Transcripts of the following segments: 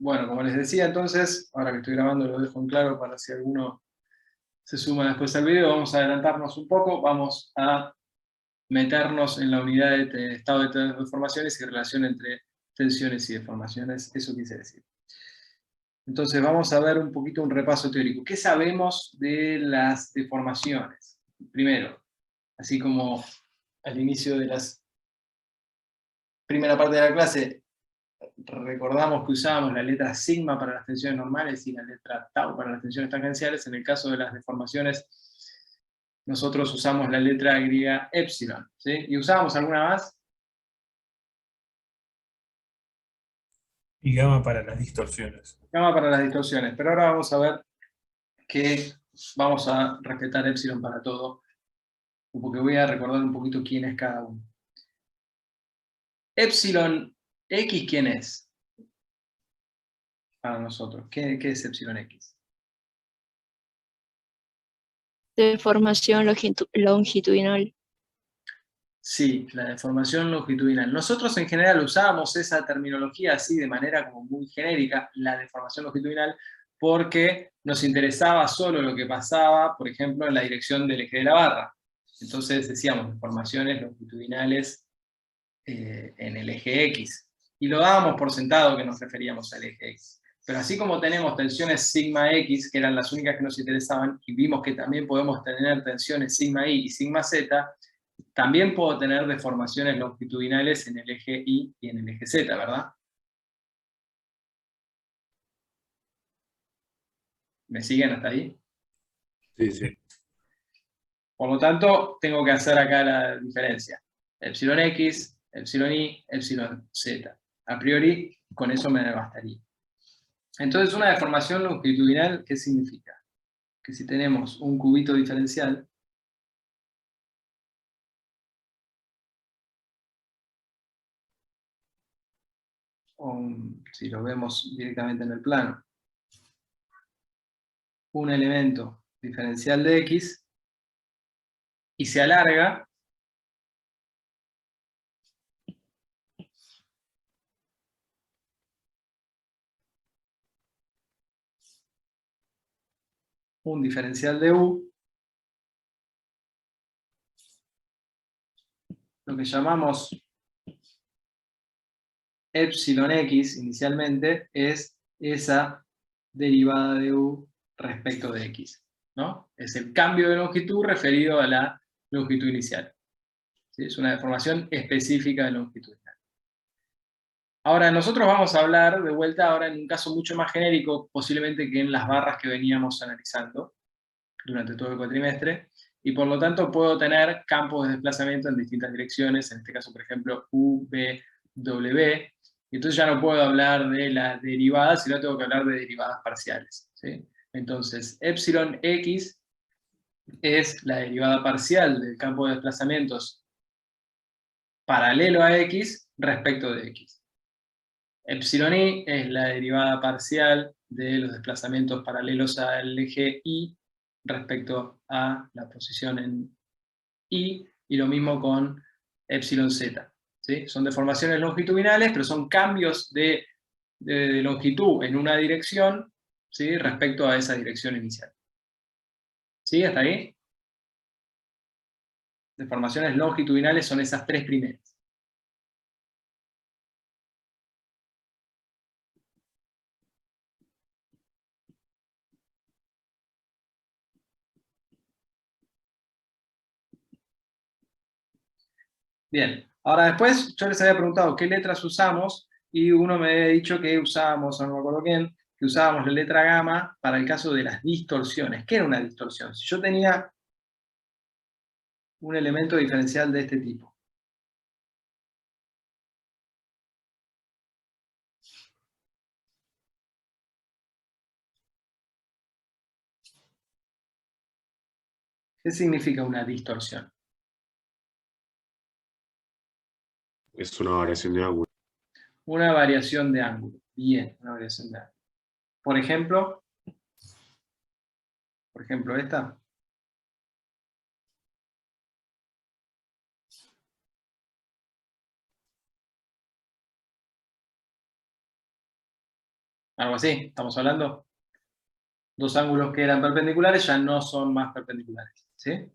Bueno, como les decía entonces, ahora que estoy grabando lo dejo en claro para si alguno se suma después al video, vamos a adelantarnos un poco, vamos a meternos en la unidad de estado de deformaciones y relación entre tensiones y deformaciones, eso quise decir. Entonces vamos a ver un poquito un repaso teórico. ¿Qué sabemos de las deformaciones? Primero, así como al inicio de la primera parte de la clase, recordamos que usábamos la letra sigma para las tensiones normales y la letra tau para las tensiones tangenciales. En el caso de las deformaciones, nosotros usamos la letra griega epsilon, ¿sí? ¿Y usábamos alguna más? Y gamma para las distorsiones. Gamma para las distorsiones, pero ahora vamos a ver que vamos a respetar epsilon para todo, porque voy a recordar un poquito quién es cada uno. Epsilon X, ¿quién es? Para nosotros. ¿Qué es epsilon X? Deformación longitudinal. Sí, la deformación longitudinal. Nosotros en general usábamos esa terminología así de manera como muy genérica, la deformación longitudinal, porque nos interesaba solo lo que pasaba, por ejemplo, en la dirección del eje de la barra. Entonces decíamos deformaciones longitudinales en el eje X. Y lo dábamos por sentado que nos referíamos al eje X. Pero así como tenemos tensiones sigma X, que eran las únicas que nos interesaban, y vimos que también podemos tener tensiones sigma Y y sigma Z, también puedo tener deformaciones longitudinales en el eje Y y en el eje Z, ¿verdad? ¿Me siguen hasta ahí? Sí, sí. Por lo tanto, tengo que hacer acá la diferencia. Epsilon X, epsilon Y, epsilon Z. A priori, con eso me bastaría. Entonces, una deformación longitudinal, ¿qué significa? Que si tenemos un cubito diferencial, si lo vemos directamente en el plano, un elemento diferencial de X, y se alarga, un diferencial de U, lo que llamamos epsilon X inicialmente es esa derivada de U respecto de X, ¿no? Es el cambio de longitud referido a la longitud inicial. ¿Sí? Es una deformación específica de longitud. Ahora, nosotros vamos a hablar de vuelta ahora en un caso mucho más genérico, posiblemente que en las barras que veníamos analizando durante todo el cuatrimestre, y por lo tanto puedo tener campos de desplazamiento en distintas direcciones, en este caso, por ejemplo, U, B, W, y entonces ya no puedo hablar de la derivada, sino tengo que hablar de derivadas parciales, ¿sí? Entonces, epsilon X es la derivada parcial del campo de desplazamientos paralelo a X respecto de X. Epsilon Y es la derivada parcial de los desplazamientos paralelos al eje Y respecto a la posición en Y, y lo mismo con epsilon Z. ¿Sí? Son deformaciones longitudinales, pero son cambios de longitud en una dirección, ¿sí? Respecto a esa dirección inicial. ¿Sí? ¿Hasta ahí? Deformaciones longitudinales son esas tres primeras. Bien, ahora después yo les había preguntado qué letras usamos, y uno me había dicho que usábamos, o no me acuerdo quién, que usábamos la letra gamma para el caso de las distorsiones. ¿Qué era una distorsión? Si yo tenía un elemento diferencial de este tipo, ¿qué significa una distorsión? Es una variación de ángulo. Una variación de ángulo. Bien, una variación de ángulo. Por ejemplo esta. Algo así, ¿estamos hablando? Dos ángulos que eran perpendiculares ya no son más perpendiculares, ¿sí?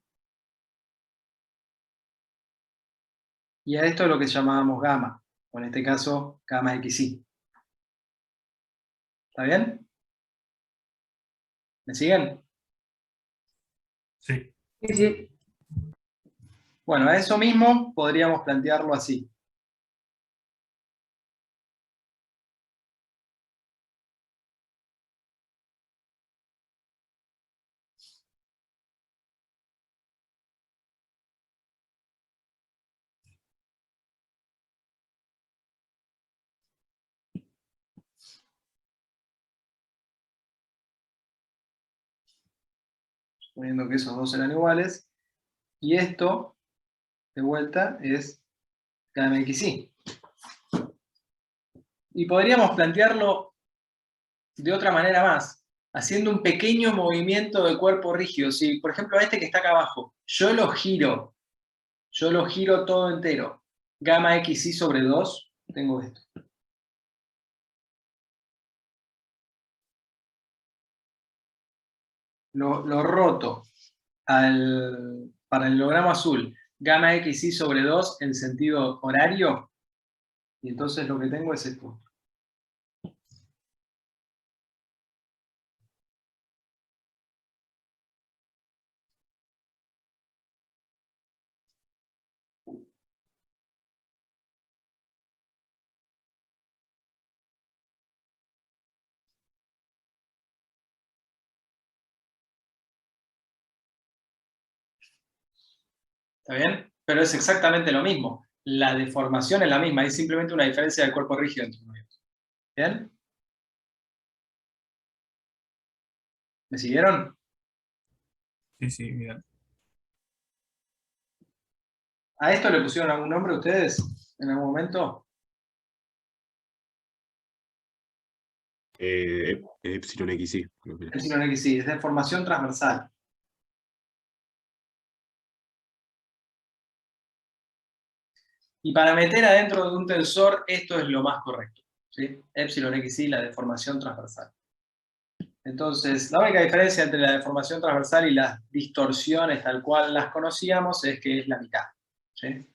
Y a esto es lo que llamábamos gamma, o en este caso, gamma XY. ¿Está bien? ¿Me siguen? Sí. Sí, sí. Bueno, a eso mismo podríamos plantearlo así. Suponiendo que esos dos eran iguales. Y esto, de vuelta, es gamma XY. Y podríamos plantearlo de otra manera más, haciendo un pequeño movimiento de cuerpo rígido. Si, por ejemplo, a este que está acá abajo, yo lo giro todo entero, gamma XY sobre 2, tengo esto. Lo roto para el holograma azul, gamma XY sobre 2 en sentido horario, y entonces lo que tengo es esto. ¿Está bien? Pero es exactamente lo mismo. La deformación es la misma, hay simplemente una diferencia del cuerpo rígido entre uno y otro. ¿Bien? ¿Me siguieron? Sí, sí, bien. ¿A esto le pusieron algún nombre ustedes en algún momento? Epsilon XY. Creo que era. Epsilon XY, es deformación transversal. Y para meter adentro de un tensor, esto es lo más correcto, ¿sí? Epsilon XY, la deformación transversal. Entonces, la única diferencia entre la deformación transversal y las distorsiones tal cual las conocíamos es que es la mitad, ¿sí?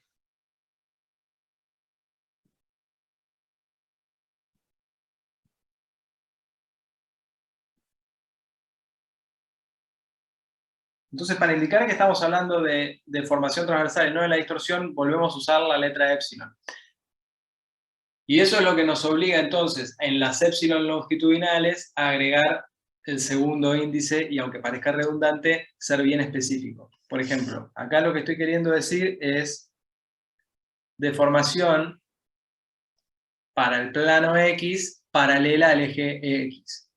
Entonces, para indicar que estamos hablando de deformación transversal y no de la distorsión, volvemos a usar la letra epsilon. Y eso es lo que nos obliga entonces, en las epsilon longitudinales, a agregar el segundo índice y, aunque parezca redundante, ser bien específico. Por ejemplo, acá lo que estoy queriendo decir es deformación para el plano X paralela al eje X.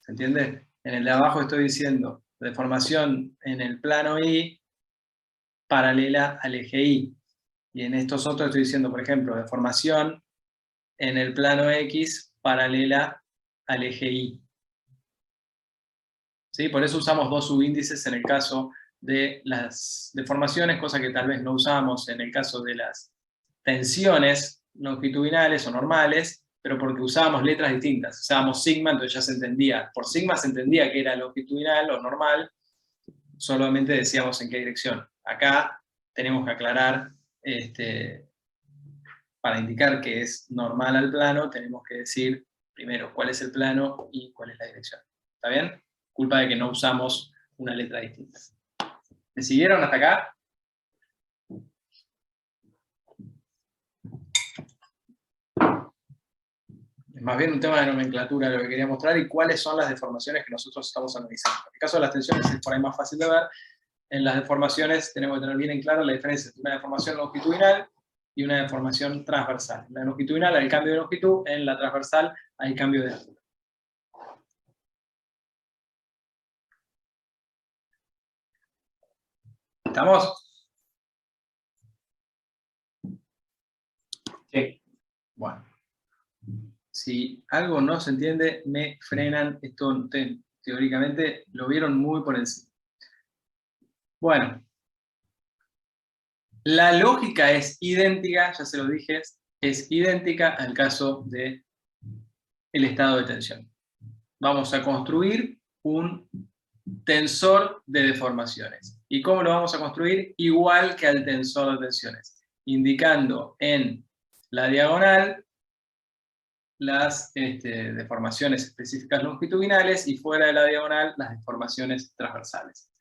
¿Se entiende? En el de abajo estoy diciendo deformación en el plano Y paralela al eje Y. Y en estos otros estoy diciendo, por ejemplo, deformación en el plano X paralela al eje Y. ¿Sí? Por eso usamos dos subíndices en el caso de las deformaciones, cosa que tal vez no usamos en el caso de las tensiones longitudinales o normales, pero porque usábamos letras distintas. Usábamos sigma, entonces ya se entendía. Por sigma se entendía que era longitudinal o normal, solamente decíamos en qué dirección. Acá tenemos que aclarar, para indicar que es normal al plano, tenemos que decir primero cuál es el plano y cuál es la dirección. ¿Está bien? Culpa de que no usamos una letra distinta. ¿Me siguieron hasta acá? Es más bien un tema de nomenclatura lo que quería mostrar y cuáles son las deformaciones que nosotros estamos analizando. En el caso de las tensiones es por ahí más fácil de ver. En las deformaciones tenemos que tener bien en claro la diferencia entre una deformación longitudinal y una deformación transversal. En la longitudinal hay cambio de longitud, en la transversal hay cambio de altura. ¿Estamos? Sí. Bueno. Si algo no se entiende, me frenan. Esto teóricamente lo vieron muy por encima. Bueno. La lógica es idéntica, ya se lo dije, es idéntica al caso de el estado de tensión. Vamos a construir un tensor de deformaciones. ¿Y cómo lo vamos a construir? Igual que al tensor de tensiones, indicando en la diagonal las deformaciones específicas longitudinales y fuera de la diagonal las deformaciones transversales.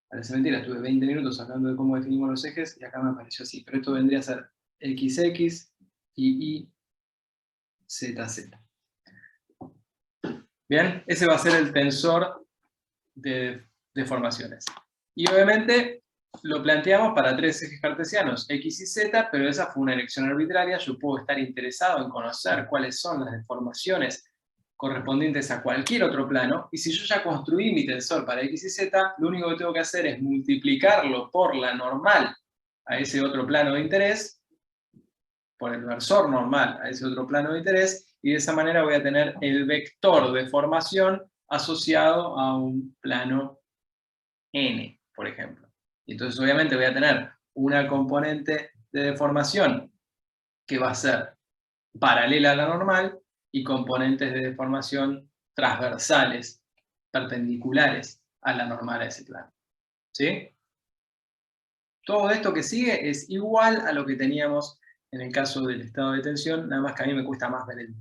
Parece mentira, estuve 20 minutos hablando de cómo definimos los ejes y acá me apareció así, pero esto vendría a ser XX y Y, ZZ. Bien, ese va a ser el tensor de deformaciones. Y obviamente lo planteamos para tres ejes cartesianos, X y Z, pero esa fue una elección arbitraria. Yo puedo estar interesado en conocer cuáles son las deformaciones correspondientes a cualquier otro plano, y si yo ya construí mi tensor para X y Z, lo único que tengo que hacer es multiplicarlo por la normal a ese otro plano de interés, por el versor normal a ese otro plano de interés, y de esa manera voy a tener el vector de formación asociado a un plano N, por ejemplo. Y entonces obviamente voy a tener una componente de deformación que va a ser paralela a la normal y componentes de deformación transversales, perpendiculares a la normal a ese plano. ¿Sí? Todo esto que sigue es igual a lo que teníamos en el caso del estado de tensión, nada más que a mí me cuesta más ver el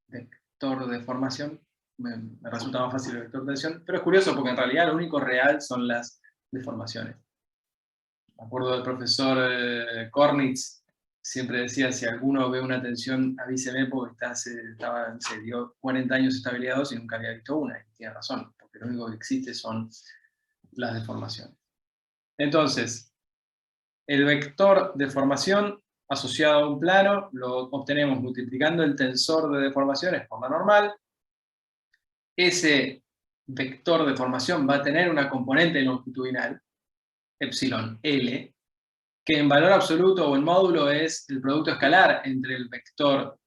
vector de formación, me resulta más fácil el vector de tensión, pero es curioso porque en realidad lo único real son las deformaciones. Me acuerdo del profesor Kornitz, siempre decía, si alguno ve una tensión, avíseme porque se dio 40 años estabilizados y nunca había visto una, y tiene razón, porque lo único que existe son las deformaciones. Entonces, el vector de formación asociado a un plano lo obtenemos multiplicando el tensor de deformaciones por la normal. Ese vector de formación va a tener una componente longitudinal, epsilon L, que en valor absoluto o en módulo es el producto escalar entre el vector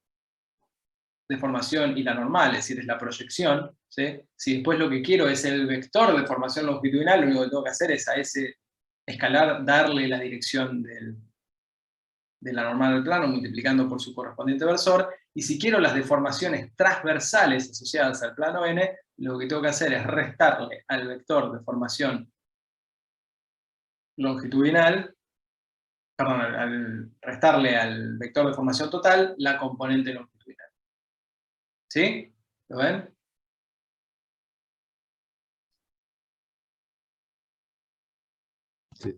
de formación y la normal, es decir, es la proyección. ¿Sí? Si después lo que quiero es el vector de formación longitudinal, lo único que tengo que hacer es a ese escalar darle la dirección de la normal del plano, multiplicando por su correspondiente versor, y si quiero las deformaciones transversales asociadas al plano N, lo que tengo que hacer es restarle al vector de formación longitudinal, perdón, al restarle al vector de formación total la componente longitudinal. ¿Sí? ¿Lo ven? Sí.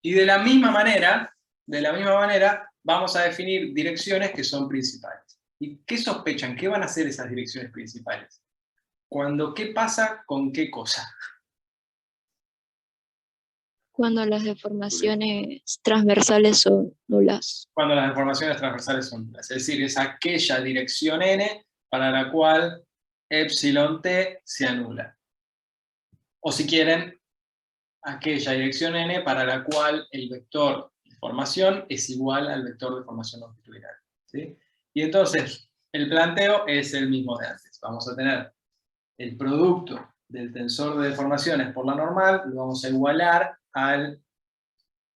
Y de la misma manera, vamos a definir direcciones que son principales. ¿Y qué sospechan? ¿Qué van a hacer esas direcciones principales? ¿Qué pasa con qué cosa? Cuando las deformaciones transversales son nulas. Cuando las deformaciones transversales son nulas. Es decir, es aquella dirección n para la cual epsilon t se anula. O si quieren, aquella dirección n para la cual el vector de formación es igual al vector de formación longitudinal. ¿Sí? Y entonces, el planteo es el mismo de antes. Vamos a tener el producto del tensor de deformaciones por la normal, lo vamos a igualar al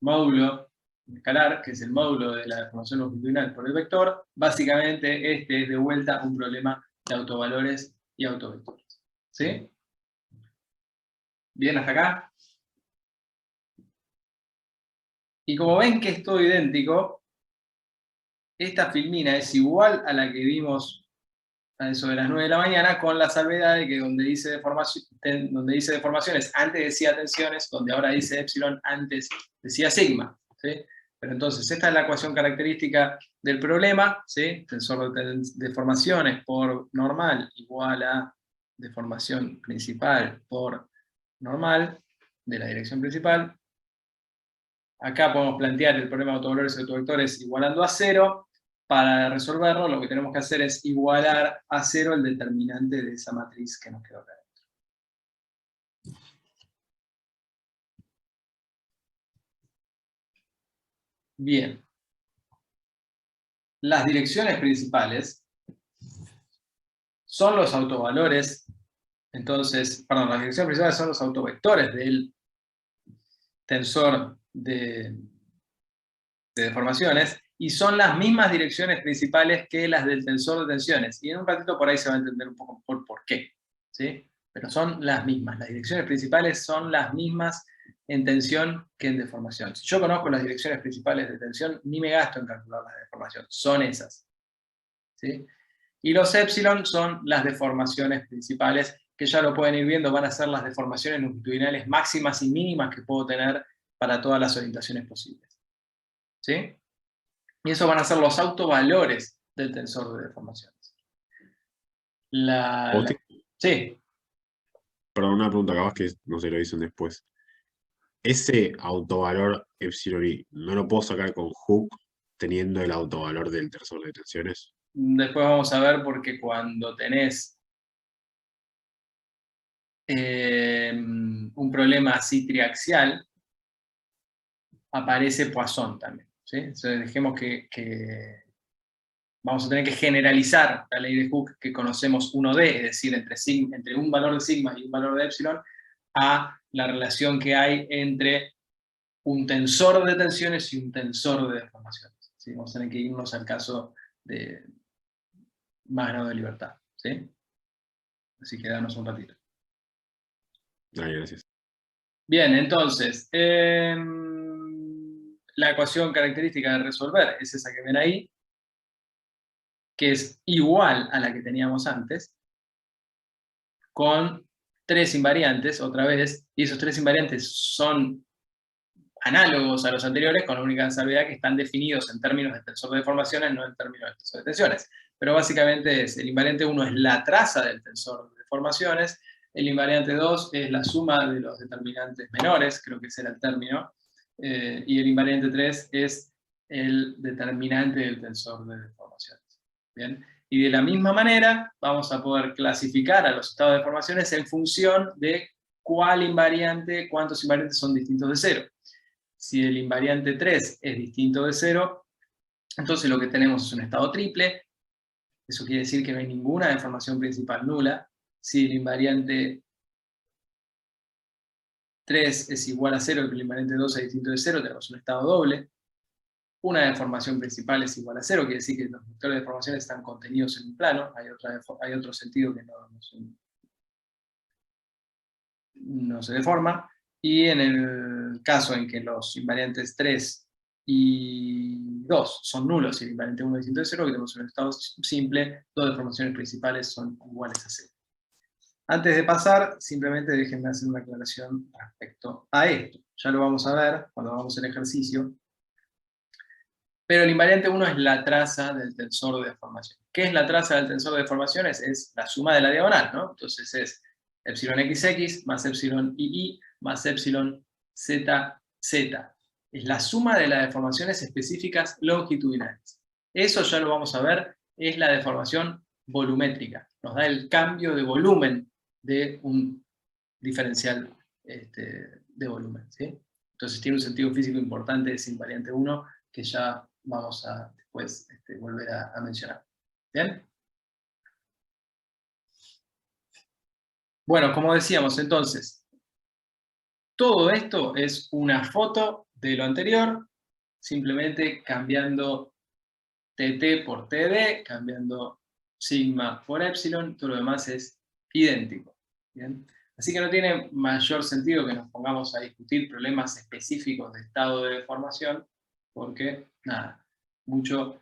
módulo escalar, que es el módulo de la deformación longitudinal por el vector. Básicamente, este es de vuelta un problema de autovalores y autovectores. ¿Sí? ¿Bien hasta acá? Y como ven que es todo idéntico, esta filmina es igual a la que vimos a eso de las 9 de la mañana, con la salvedad de que donde dice deformaciones antes decía tensiones, donde ahora dice epsilon antes decía sigma. ¿Sí? Pero entonces esta es la ecuación característica del problema, ¿sí? Tensor de deformaciones por normal igual a deformación principal por normal de la dirección principal. Acá podemos plantear el problema de autovalores y autovectores igualando a 0. Para resolverlo, lo que tenemos que hacer es igualar a 0 el determinante de esa matriz que nos quedó acá adentro. Bien. Las direcciones principales son los autovalores, entonces, perdón, las direcciones principales son los autovectores del tensor de deformaciones, y son las mismas direcciones principales que las del tensor de tensiones. Y en un ratito por ahí se va a entender un poco por qué, ¿sí? Pero son las mismas. Las direcciones principales son las mismas en tensión que en deformación. Si yo conozco las direcciones principales de tensión, ni me gasto en calcular las de deformación. Son esas, ¿sí? Y los épsilon son las deformaciones principales, que ya lo pueden ir viendo, van a ser las deformaciones longitudinales máximas y mínimas que puedo tener para todas las orientaciones posibles, ¿sí? Y esos van a ser los autovalores del tensor de deformaciones. Sí. Perdón, una pregunta acabas que no se lo dicen después. Ese autovalor epsilon i, ¿no lo puedo sacar con Hooke teniendo el autovalor del tensor de tensiones? Después vamos a ver porque cuando tenés un problema así triaxial, aparece Poisson también, ¿sí? Entonces dejemos que vamos a tener que generalizar la ley de Hooke que conocemos 1D, es decir, entre un valor de sigma y un valor de epsilon, a la relación que hay entre un tensor de tensiones y un tensor de deformaciones, ¿sí? Vamos a tener que irnos al caso de más grado de libertad, ¿sí? Así que danos un ratito. Ay, gracias. Bien, entonces, la ecuación característica de resolver es esa que ven ahí, que es igual a la que teníamos antes, con 3 invariantes, otra vez, y esos 3 invariantes son análogos a los anteriores, con la única salvedad que están definidos en términos de tensor de deformaciones, no en términos de tensor de tensiones. Pero básicamente el invariante 1 es la traza del tensor de deformaciones, el invariante 2 es la suma de los determinantes menores, creo que ese era el término, y el invariante 3 es el determinante del tensor de deformaciones. ¿Bien? Y de la misma manera vamos a poder clasificar a los estados de deformaciones en función de cuántos invariantes son distintos de 0. Si el invariante 3 es distinto de 0, entonces lo que tenemos es un estado triple. Eso quiere decir que no hay ninguna deformación principal nula. Si el invariante 3 es igual a 0 y el invariante 2 es distinto de 0, tenemos un estado doble. Una deformación principal es igual a 0, quiere decir que los vectores de deformación están contenidos en un plano. Hay otro sentido que no se deforma. Y en el caso en que los invariantes 3 y 2 son nulos y el invariante 1 es distinto de 0, que tenemos un estado simple, dos deformaciones principales son iguales a 0. Antes de pasar, simplemente déjenme hacer una aclaración respecto a esto. Ya lo vamos a ver cuando hagamos el ejercicio. Pero el invariante 1 es la traza del tensor de deformación. ¿Qué es la traza del tensor de deformaciones? Es la suma de la diagonal, ¿no? Entonces es epsilon xx más epsilon ii más epsilon zz. Es la suma de las deformaciones específicas longitudinales. Eso ya lo vamos a ver, es la deformación volumétrica. Nos da el cambio de volumen de un diferencial de volumen, ¿sí? Entonces tiene un sentido físico importante ese invariante 1 que ya vamos a después volver a mencionar. ¿Bien? Bueno, como decíamos entonces, todo esto es una foto de lo anterior, simplemente cambiando TT por TD, cambiando sigma por epsilon, todo lo demás es idéntico. ¿Bien? Así que no tiene mayor sentido que nos pongamos a discutir problemas específicos de estado de deformación, porque nada, mucho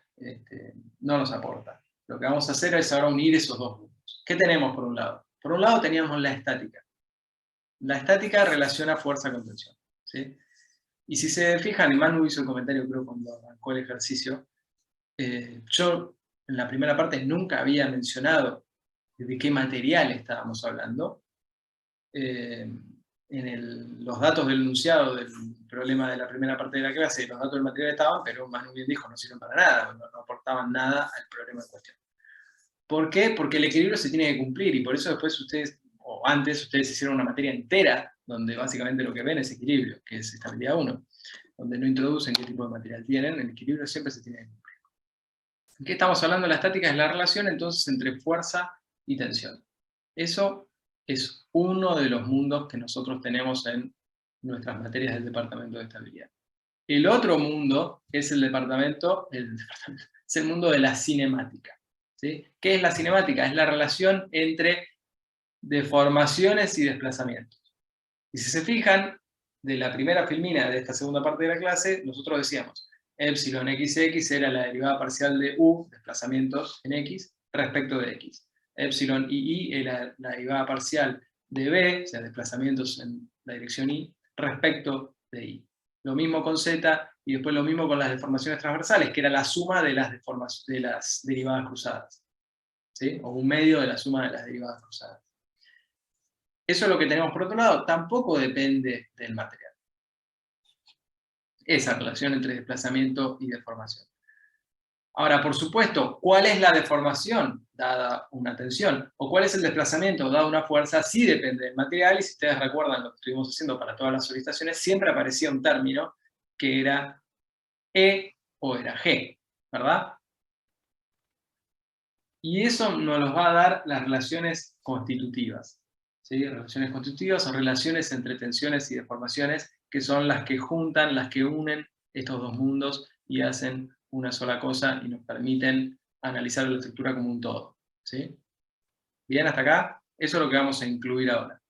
no nos aporta. Lo que vamos a hacer es ahora unir esos dos grupos. ¿Qué tenemos por un lado? Por un lado teníamos la estática. La estática relaciona fuerza con tensión, ¿sí? Y si se fijan, y Manu hizo el comentario creo cuando arrancó el ejercicio, yo en la primera parte nunca había mencionado de qué material estábamos hablando. Los datos del enunciado del problema de la primera parte de la clase, los datos del material estaban, pero Manu bien dijo, no sirven para nada, no aportaban nada al problema en cuestión. ¿Por qué? Porque el equilibrio se tiene que cumplir, y por eso después ustedes, o antes, ustedes hicieron una materia entera, donde básicamente lo que ven es equilibrio, que es estabilidad 1, donde no introducen qué tipo de material tienen, el equilibrio siempre se tiene que cumplir. ¿En qué estamos hablando? La estática es la relación entonces entre fuerza y tensión. Eso es uno de los mundos que nosotros tenemos en nuestras materias del departamento de estabilidad. El otro mundo es es el mundo de la cinemática. ¿Sí? ¿Qué es la cinemática? Es la relación entre deformaciones y desplazamientos. Y si se fijan, de la primera filmina de esta segunda parte de la clase, nosotros decíamos, epsilon xx era la derivada parcial de u, desplazamientos en x, respecto de x. Epsilon y era la derivada parcial de b, o sea, desplazamientos en la dirección y, respecto de y. Lo mismo con z, y después lo mismo con las deformaciones transversales, que era la suma de las derivadas cruzadas. ¿Sí? O un medio de la suma de las derivadas cruzadas. Eso es lo que tenemos por otro lado, tampoco depende del material. Esa relación entre desplazamiento y deformación. Ahora, por supuesto, ¿cuál es la deformación dada una tensión? ¿O cuál es el desplazamiento dada una fuerza? Sí depende del material, y si ustedes recuerdan lo que estuvimos haciendo para todas las solicitaciones, siempre aparecía un término que era E o era G, ¿verdad? Y eso nos los va a dar las relaciones constitutivas. ¿Sí? Relaciones constitutivas o relaciones entre tensiones y deformaciones, que son las que juntan, las que unen estos dos mundos y hacen una sola cosa y nos permiten analizar la estructura como un todo. ¿Sí? ¿Bien hasta acá? Eso es lo que vamos a incluir ahora.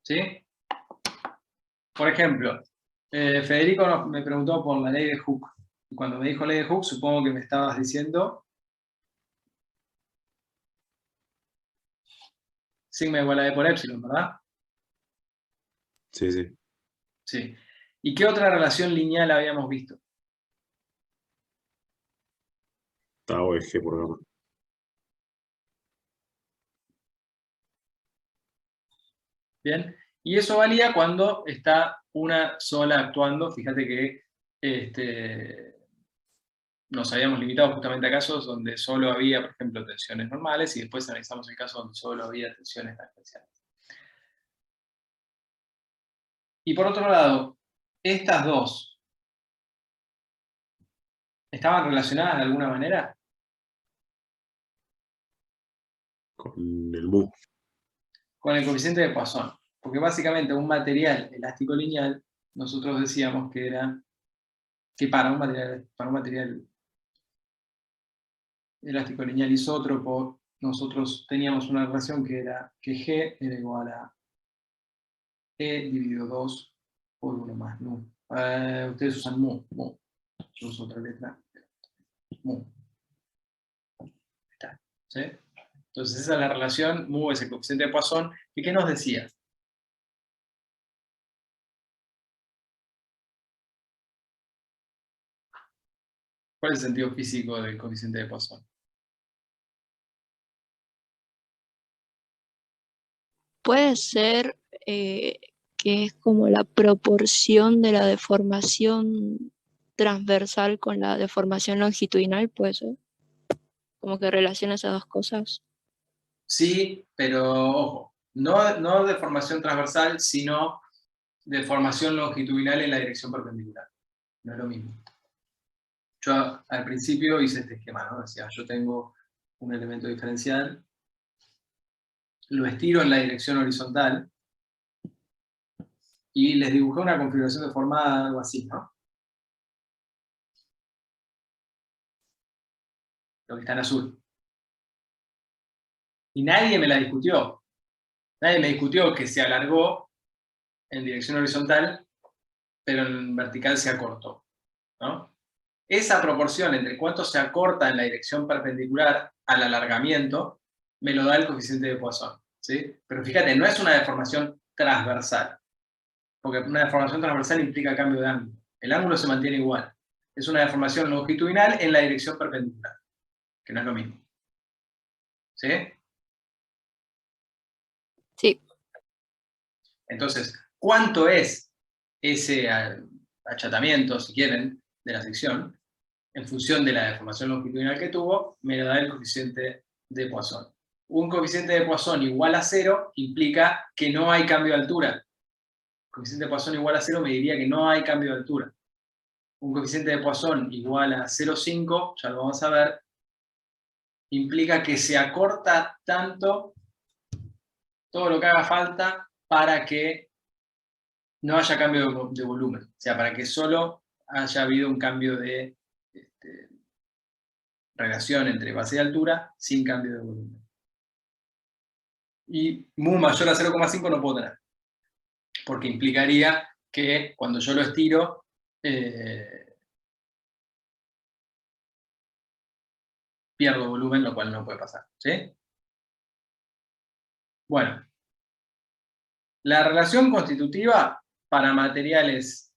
¿Sí? Por ejemplo, Federico me preguntó por la ley de Hooke. Y cuando me dijo ley de Hooke, supongo que me estabas diciendo sigma igual a E por epsilon, ¿verdad? Sí, sí. Sí. ¿Y qué otra relación lineal habíamos visto? Tau es G por gamma. ¿Bien? Y eso valía cuando está una sola actuando. Fíjate que nos habíamos limitado justamente a casos donde solo había, por ejemplo, tensiones normales, y después analizamos el caso donde solo había tensiones tangenciales. Y por otro lado, estas dos, ¿estaban relacionadas de alguna manera? Con el mu. Con el coeficiente de Poisson. Porque básicamente un material elástico lineal, nosotros decíamos que era, que para un material elástico lineal isótropo, nosotros teníamos una relación que era que G era igual a E dividido 2 por 1 más nu. Ustedes usan mu. Yo uso otra letra. Mu. Está. ¿Sí? Entonces esa es la relación, mu es el coeficiente de Poisson. ¿Y qué nos decía? ¿Cuál es el sentido físico del coeficiente de Poisson? Puede ser que es como la proporción de la deformación transversal con la deformación longitudinal, puede ser. Como que relaciona esas dos cosas. Sí, pero ojo, no de formación transversal, sino de formación longitudinal en la dirección perpendicular. No es lo mismo. Yo al principio hice este esquema, ¿no? Decía, yo tengo un elemento diferencial, lo estiro en la dirección horizontal, y les dibujé una configuración deformada, algo así, ¿no? Lo que está en azul. Y nadie me la discutió. Nadie me discutió que se alargó en dirección horizontal, pero en vertical se acortó, ¿no? Esa proporción entre cuánto se acorta en la dirección perpendicular al alargamiento, me lo da el coeficiente de Poisson, ¿sí? Pero fíjate, no es una deformación transversal, porque una deformación transversal implica cambio de ángulo. El ángulo se mantiene igual. Es una deformación longitudinal en la dirección perpendicular, que no es lo mismo. ¿Sí? Sí. Entonces, ¿cuánto es ese achatamiento, si quieren, de la sección? En función de la deformación longitudinal que tuvo, me lo da el coeficiente de Poisson. Un coeficiente de Poisson igual a 0 implica que no hay cambio de altura. El coeficiente de Poisson igual a 0 me diría que no hay cambio de altura. Un coeficiente de Poisson igual a 0,5, ya lo vamos a ver, implica que se acorta tanto todo lo que haga falta para que no haya cambio de volumen. O sea, para que solo haya habido un cambio de relación entre base y altura sin cambio de volumen. Y mu mayor a 0,5 no puedo tener, porque implicaría que cuando yo lo estiro, pierdo volumen, lo cual no puede pasar, ¿sí? Bueno, la relación constitutiva para materiales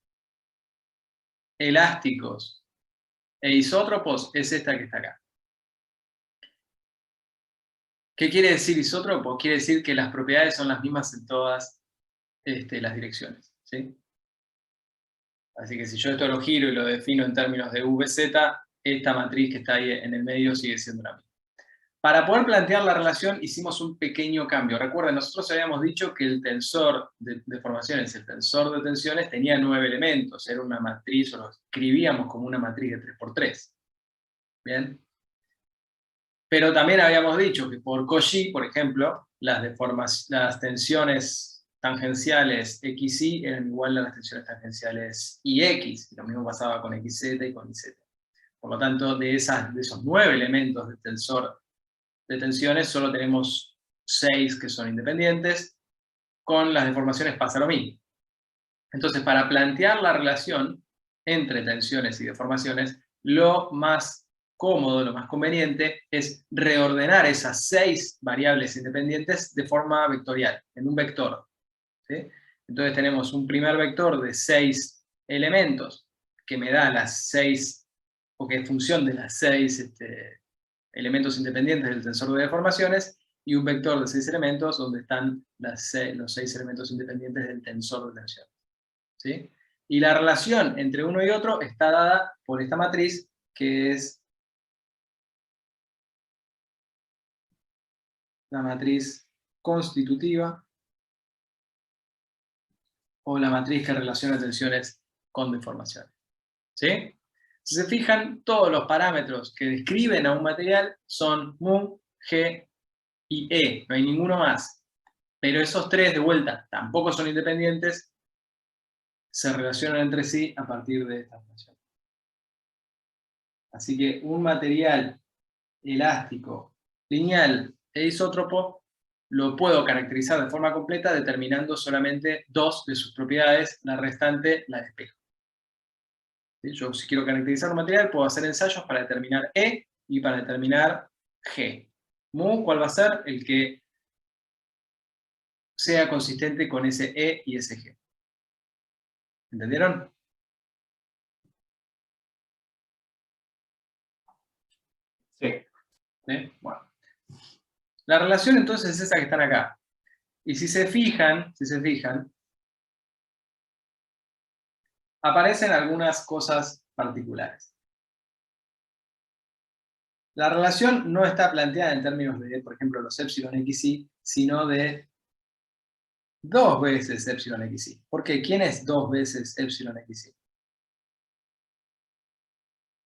elásticos e isótropos es esta que está acá. ¿Qué quiere decir isótropo? Quiere decir que las propiedades son las mismas en todas las direcciones, ¿sí? Así que si yo esto lo giro y lo defino en términos de VZ, esta matriz que está ahí en el medio sigue siendo la misma. Para poder plantear la relación hicimos un pequeño cambio. Recuerden, nosotros habíamos dicho que el tensor de deformaciones, el tensor de tensiones tenía 9 elementos. Era una matriz, o lo escribíamos como una matriz de 3×3. ¿Bien? Pero también habíamos dicho que por Cauchy, por ejemplo, las tensiones tangenciales XY eran igual a las tensiones tangenciales IX. Y lo mismo pasaba con XZ y con IZ. Por lo tanto, de esos 9 elementos del tensor de tensiones, solo tenemos 6 que son independientes. Con las deformaciones pasa lo mismo. Entonces, para plantear la relación entre tensiones y deformaciones, lo más cómodo, lo más conveniente, es reordenar esas 6 variables independientes de forma vectorial, en un vector, ¿sí? Entonces tenemos un primer vector de 6 elementos, que me da las 6, o que es función de las 6 elementos independientes del tensor de deformaciones, y un vector de 6 elementos donde están los 6 elementos independientes del tensor de tensión, ¿sí? Y la relación entre uno y otro está dada por esta matriz, que es la matriz constitutiva, o la matriz que relaciona tensiones con deformaciones, ¿sí? Si se fijan, todos los parámetros que describen a un material son mu, g y e, no hay ninguno más. Pero esos 3 de vuelta tampoco son independientes, se relacionan entre sí a partir de esta relación. Así que un material elástico, lineal e isótropo lo puedo caracterizar de forma completa determinando solamente 2 de sus propiedades, la restante la despejo. ¿Sí? Yo, si quiero caracterizar un material, puedo hacer ensayos para determinar E y para determinar G. Mu, ¿cuál va a ser? El que sea consistente con ese E y ese G. ¿Entendieron? Sí. ¿Sí? Bueno. La relación entonces es esa que están acá. Y si se fijan, aparecen algunas cosas particulares. La relación no está planteada en términos de, por ejemplo, los epsilon xy, sino de 2 veces epsilon xy. ¿Por qué? ¿Quién es 2 veces epsilon xy?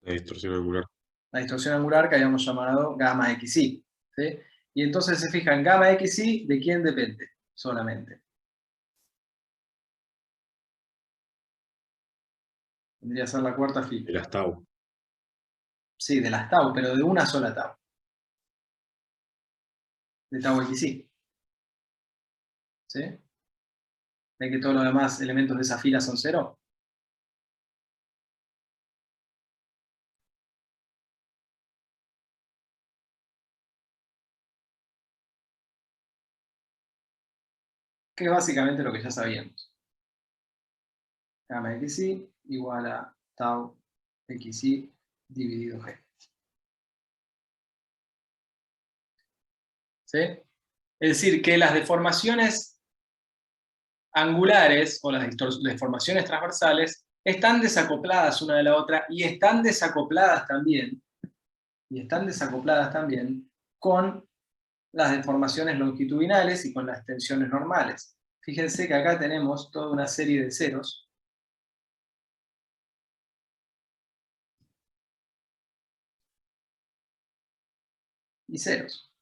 La distorsión angular. La distorsión angular que habíamos llamado gamma xy, ¿sí? Y entonces se fijan, gamma xy, ¿de quién depende? Solamente. Tendría que ser la cuarta fila. De las tau. Sí, de las tau, pero de una sola tau. De tau xy. ¿Sí? ¿Ven que todos los demás elementos de esa fila son 0? Que es básicamente lo que ya sabíamos. Gamma xy igual a tau xy dividido g. ¿Sí? Es decir, que las deformaciones angulares o las deformaciones transversales están desacopladas una de la otra y están desacopladas también con las deformaciones longitudinales y con las tensiones normales. Fíjense que acá tenemos toda una serie de ceros. Y ceros.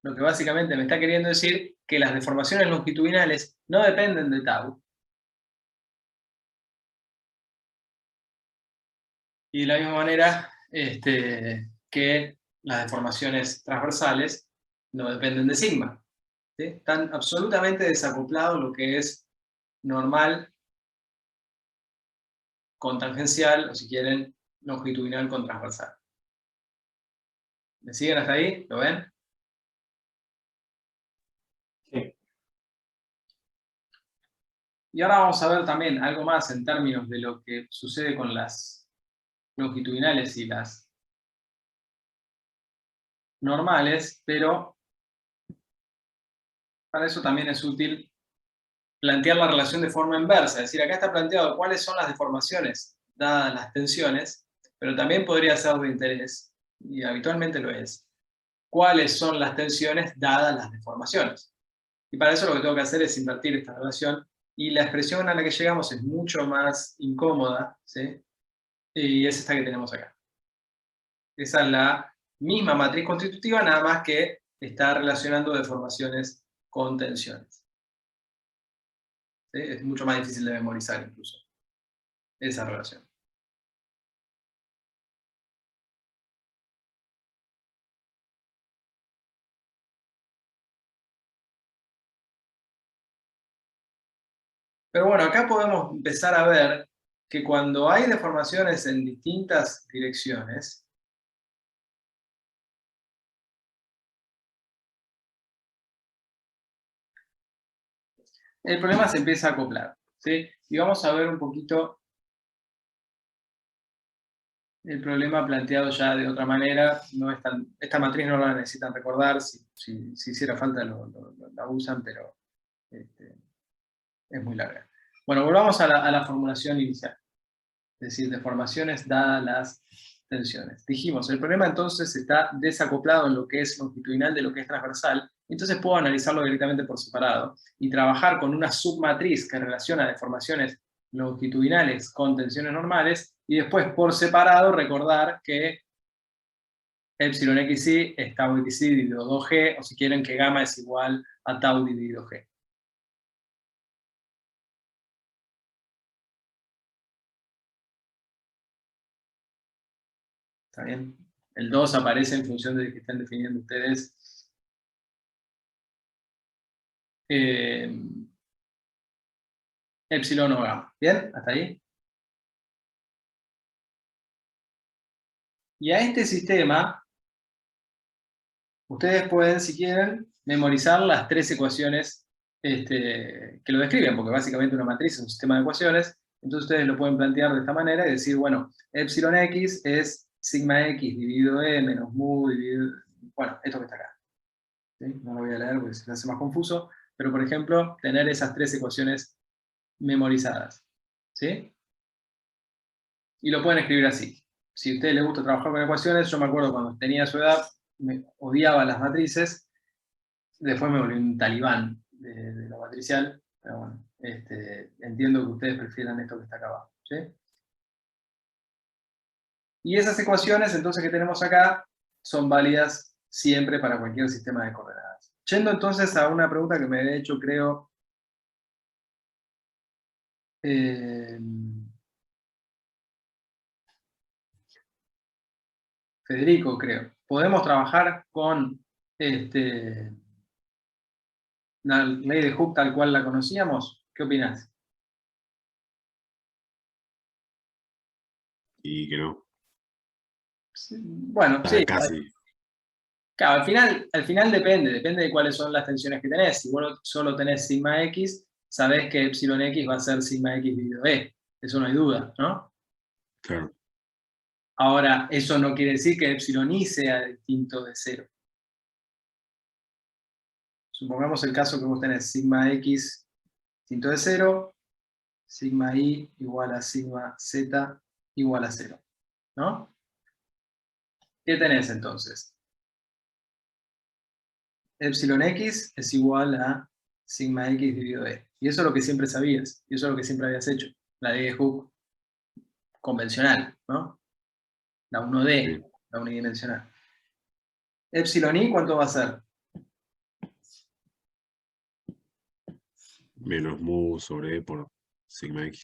Lo que básicamente me está queriendo decir que las deformaciones longitudinales no dependen de tau, Y de la misma manera que las deformaciones transversales no dependen de sigma. ¿Sí? Están absolutamente desacoplados lo que es normal con tangencial, o si quieren, longitudinal con transversal. ¿Me siguen hasta ahí? ¿Lo ven? Sí. Y ahora vamos a ver también algo más en términos de lo que sucede con las longitudinales y las normales, pero para eso también es útil plantear la relación de forma inversa. Es decir, acá está planteado cuáles son las deformaciones dadas las tensiones, pero también podría ser de interés, y habitualmente lo es, cuáles son las tensiones dadas las deformaciones. Y para eso lo que tengo que hacer es invertir esta relación, y la expresión a la que llegamos es mucho más incómoda, ¿sí? Y es esta que tenemos acá. Esa es la misma matriz constitutiva, nada más que está relacionando deformaciones con tensiones. ¿Sí? Es mucho más difícil de memorizar incluso, esa relación. Pero bueno, acá podemos empezar a ver que cuando hay deformaciones en distintas direcciones, el problema se empieza a acoplar, ¿sí? Y vamos a ver un poquito el problema planteado ya de otra manera. No es esta matriz no la necesitan recordar, si hiciera falta la usan, pero es muy larga. Bueno, volvamos a la formulación inicial. Es decir, deformaciones dadas las tensiones. Dijimos, el problema entonces está desacoplado en lo que es longitudinal de lo que es transversal, entonces puedo analizarlo directamente por separado y trabajar con una submatriz que relaciona deformaciones longitudinales con tensiones normales, y después por separado recordar que epsilon xy es tau xy dividido 2g, o si quieren que gamma es igual a tau dividido g. ¿Está bien? El 2 aparece en función de que estén definiendo ustedes epsilon o gamma. ¿Bien? ¿Hasta ahí? Y a este sistema, ustedes pueden, si quieren, memorizar las tres ecuaciones que lo describen, porque básicamente una matriz es un sistema de ecuaciones. Entonces ustedes lo pueden plantear de esta manera y decir, bueno, epsilon x es sigma x dividido e menos mu dividido... Bueno, esto que está acá. ¿Sí? No lo voy a leer porque se hace más confuso, pero por ejemplo, tener esas tres ecuaciones memorizadas. ¿Sí? Y lo pueden escribir así. Si a ustedes les gusta trabajar con ecuaciones, yo me acuerdo cuando tenía su edad, me odiaba las matrices, después me volví un talibán de lo matricial, pero bueno, entiendo que ustedes prefieran esto que está acá abajo. ¿Sí? Y esas ecuaciones, entonces, que tenemos acá, son válidas siempre para cualquier sistema de coordenadas. Yendo entonces a una pregunta que me he hecho, creo, Federico, creo. ¿Podemos trabajar con la ley de Hooke tal cual la conocíamos? ¿Qué opinás? Y que no. Sí, bueno, sí. Casi. Claro, al final depende de cuáles son las tensiones que tenés. Si vos solo tenés sigma x, sabés que epsilon x va a ser sigma x dividido e. Eso no hay duda, ¿no? Claro. Ahora, eso no quiere decir que epsilon i sea distinto de cero. Supongamos el caso que vos tenés sigma x distinto de 0, sigma i igual a sigma z igual a 0, ¿no? ¿Qué tenés entonces? Epsilon x es igual a sigma x dividido e. Y eso es lo que siempre sabías, y eso es lo que siempre habías hecho. La ley de Hooke convencional, ¿no? La 1D, Sí. la unidimensional. Epsilon i, ¿cuánto va a ser? Menos mu sobre e por sigma x.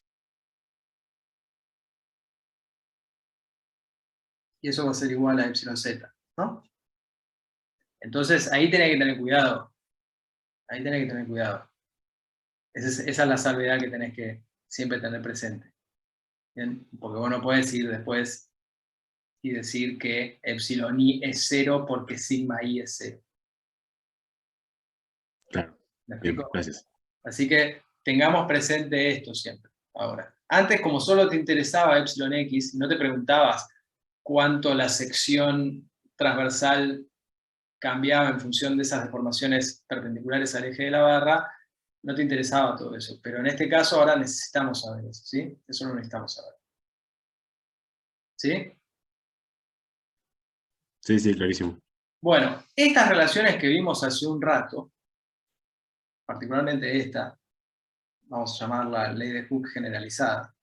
y eso va a ser igual a epsilon z, ¿no? Entonces ahí tenés que tener cuidado. Ahí tenés que tener cuidado. Esa es la salvedad que tenés que siempre tener presente. ¿Bien? Porque vos no podés ir después y decir que epsilon i es 0 porque sigma i es 0. Claro. ¿Me Bien, explico? gracias. Así que tengamos presente esto siempre. Ahora, antes como solo te interesaba epsilon x, y no te preguntabas cuánto la sección transversal cambiaba en función de esas deformaciones perpendiculares al eje de la barra, no te interesaba todo eso. Pero en este caso ahora necesitamos saber eso, ¿sí? Eso lo necesitamos saber. ¿Sí? Sí, sí, clarísimo. Bueno, estas relaciones que vimos hace un rato, particularmente esta, vamos a llamarla ley de Hooke generalizada,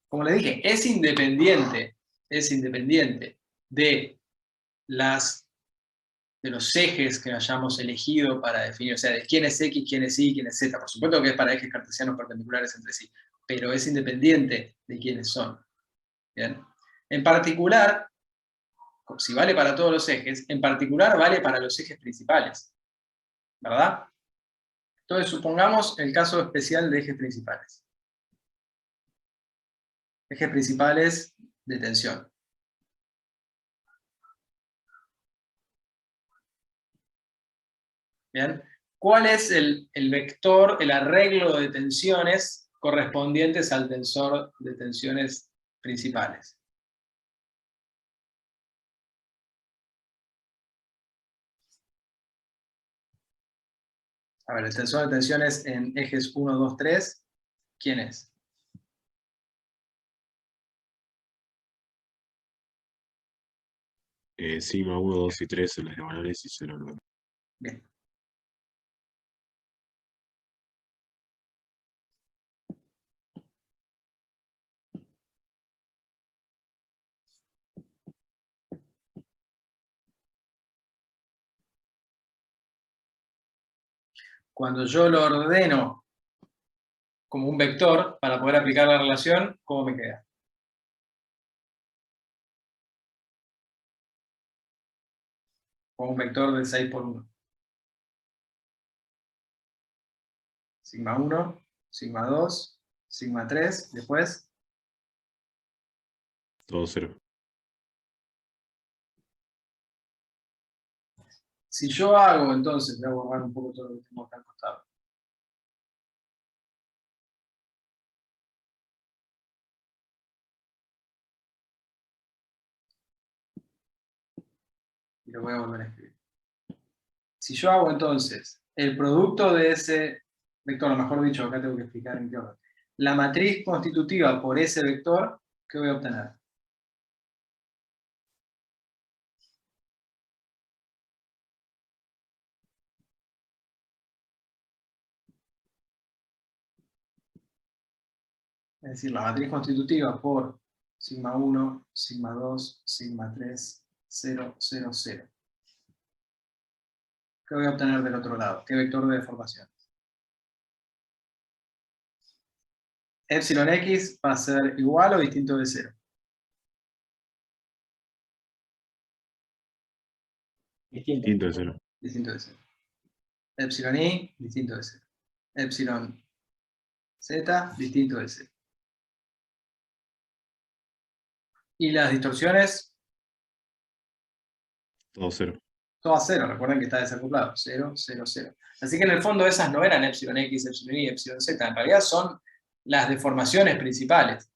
como le dije, es independiente de los ejes que hayamos elegido para definir, o sea, de quién es X, quién es Y, quién es Z. Por supuesto que es para ejes cartesianos perpendiculares entre sí, pero es independiente de quiénes son. ¿Bien? En particular, si vale para todos los ejes, en particular vale para los ejes principales, ¿verdad? Entonces supongamos el caso especial de ejes principales. Ejes principales de tensión. ¿Bien? ¿Cuál es el vector, el arreglo de tensiones correspondientes al tensor de tensiones principales? A ver, el tensor de tensiones en ejes 1, 2, 3, ¿quién es? Sigma 1, 2 y 3 en las diagonales y 0 en los... Bien. Cuando yo lo ordeno como un vector para poder aplicar la relación, ¿cómo me queda? Como un vector de 6 por 1. Sigma 1, sigma 2, sigma 3, después. Todo 0. Si yo hago, entonces, voy a borrar un poco todo lo que tengo acá al costado. Y lo voy a volver a escribir. Si yo hago entonces el producto de ese vector, o mejor dicho, acá tengo que explicar en qué orden. La matriz constitutiva por ese vector, ¿qué voy a obtener? Es decir, la matriz constitutiva por sigma 1, sigma 2, sigma 3, 0, 0, 0. ¿Qué voy a obtener del otro lado? ¿Qué vector de deformación? Epsilon x va a ser igual o distinto de 0. Distinto de 0. Distinto de 0. Epsilon i, distinto de 0. Epsilon z, distinto de 0. Y las distorsiones, Todo 0. todo a 0. Recuerden que está desacoplado. 0, 0, 0. Así que en el fondo esas no eran epsilon x, epsilon y, epsilon z. En realidad son las deformaciones principales.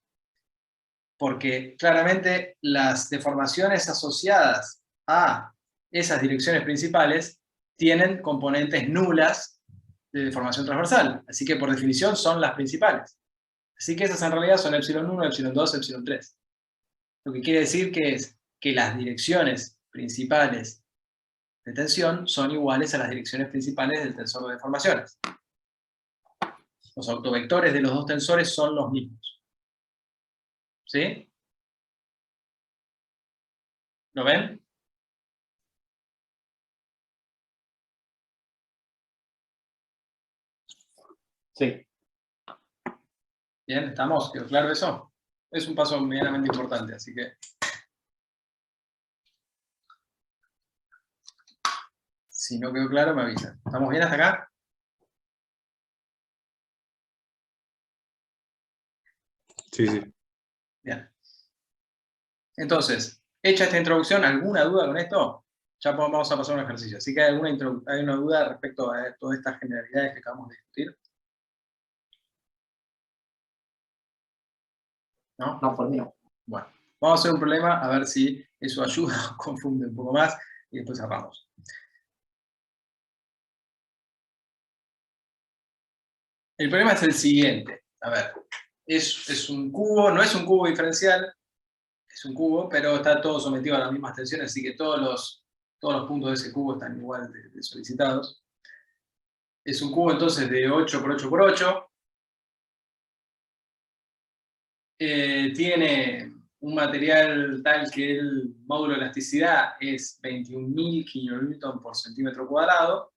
Porque claramente las deformaciones asociadas a esas direcciones principales tienen componentes nulas de deformación transversal. Así que por definición son las principales. Así que esas en realidad son epsilon 1, epsilon 2, epsilon 3. Lo que quiere decir que es que las direcciones principales de tensión son iguales a las direcciones principales del tensor de deformaciones. Los autovectores de los dos tensores son los mismos. ¿Sí? ¿Lo ven? Sí. Bien, ¿estamos? ¿Quedó claro eso? Es un paso medianamente importante, así que... Si no quedó claro, me avisan. ¿Estamos bien hasta acá? Sí, sí. Bien. Entonces, hecha esta introducción, ¿alguna duda con esto? Ya vamos a pasar a un ejercicio. Así que hay una duda respecto a todas estas generalidades que acabamos de discutir. ¿No? No, por mí no. Bueno, vamos a hacer un problema a ver si eso ayuda o confunde un poco más y después cerramos. El problema es el siguiente. A ver, es un cubo, no es un cubo diferencial, es un cubo, pero está todo sometido a las mismas tensiones, así que todos los puntos de ese cubo están igual de solicitados. Es un cubo entonces de 8 por 8 por 8. Tiene un material tal que el módulo de elasticidad es 21.000 kN por centímetro cuadrado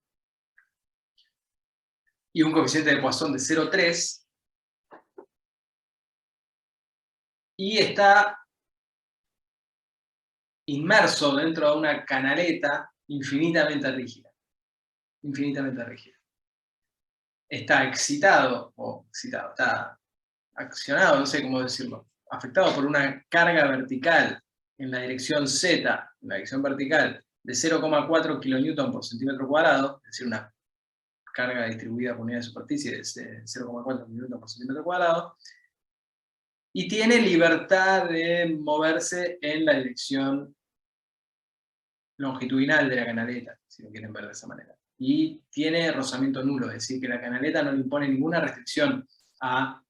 y un coeficiente de Poisson de 0,3 y está inmerso dentro de una canaleta infinitamente rígida. Infinitamente rígida. Está excitado, está accionado, no sé cómo decirlo, afectado por una carga vertical en la dirección Z, en la dirección vertical, de 0,4 kN por centímetro cuadrado, es decir, una carga distribuida por unidad de superficie de 0,4 kN por centímetro cuadrado, y tiene libertad de moverse en la dirección longitudinal de la canaleta, si lo quieren ver de esa manera. Y tiene rozamiento nulo, es decir, que la canaleta no le impone ninguna restricción a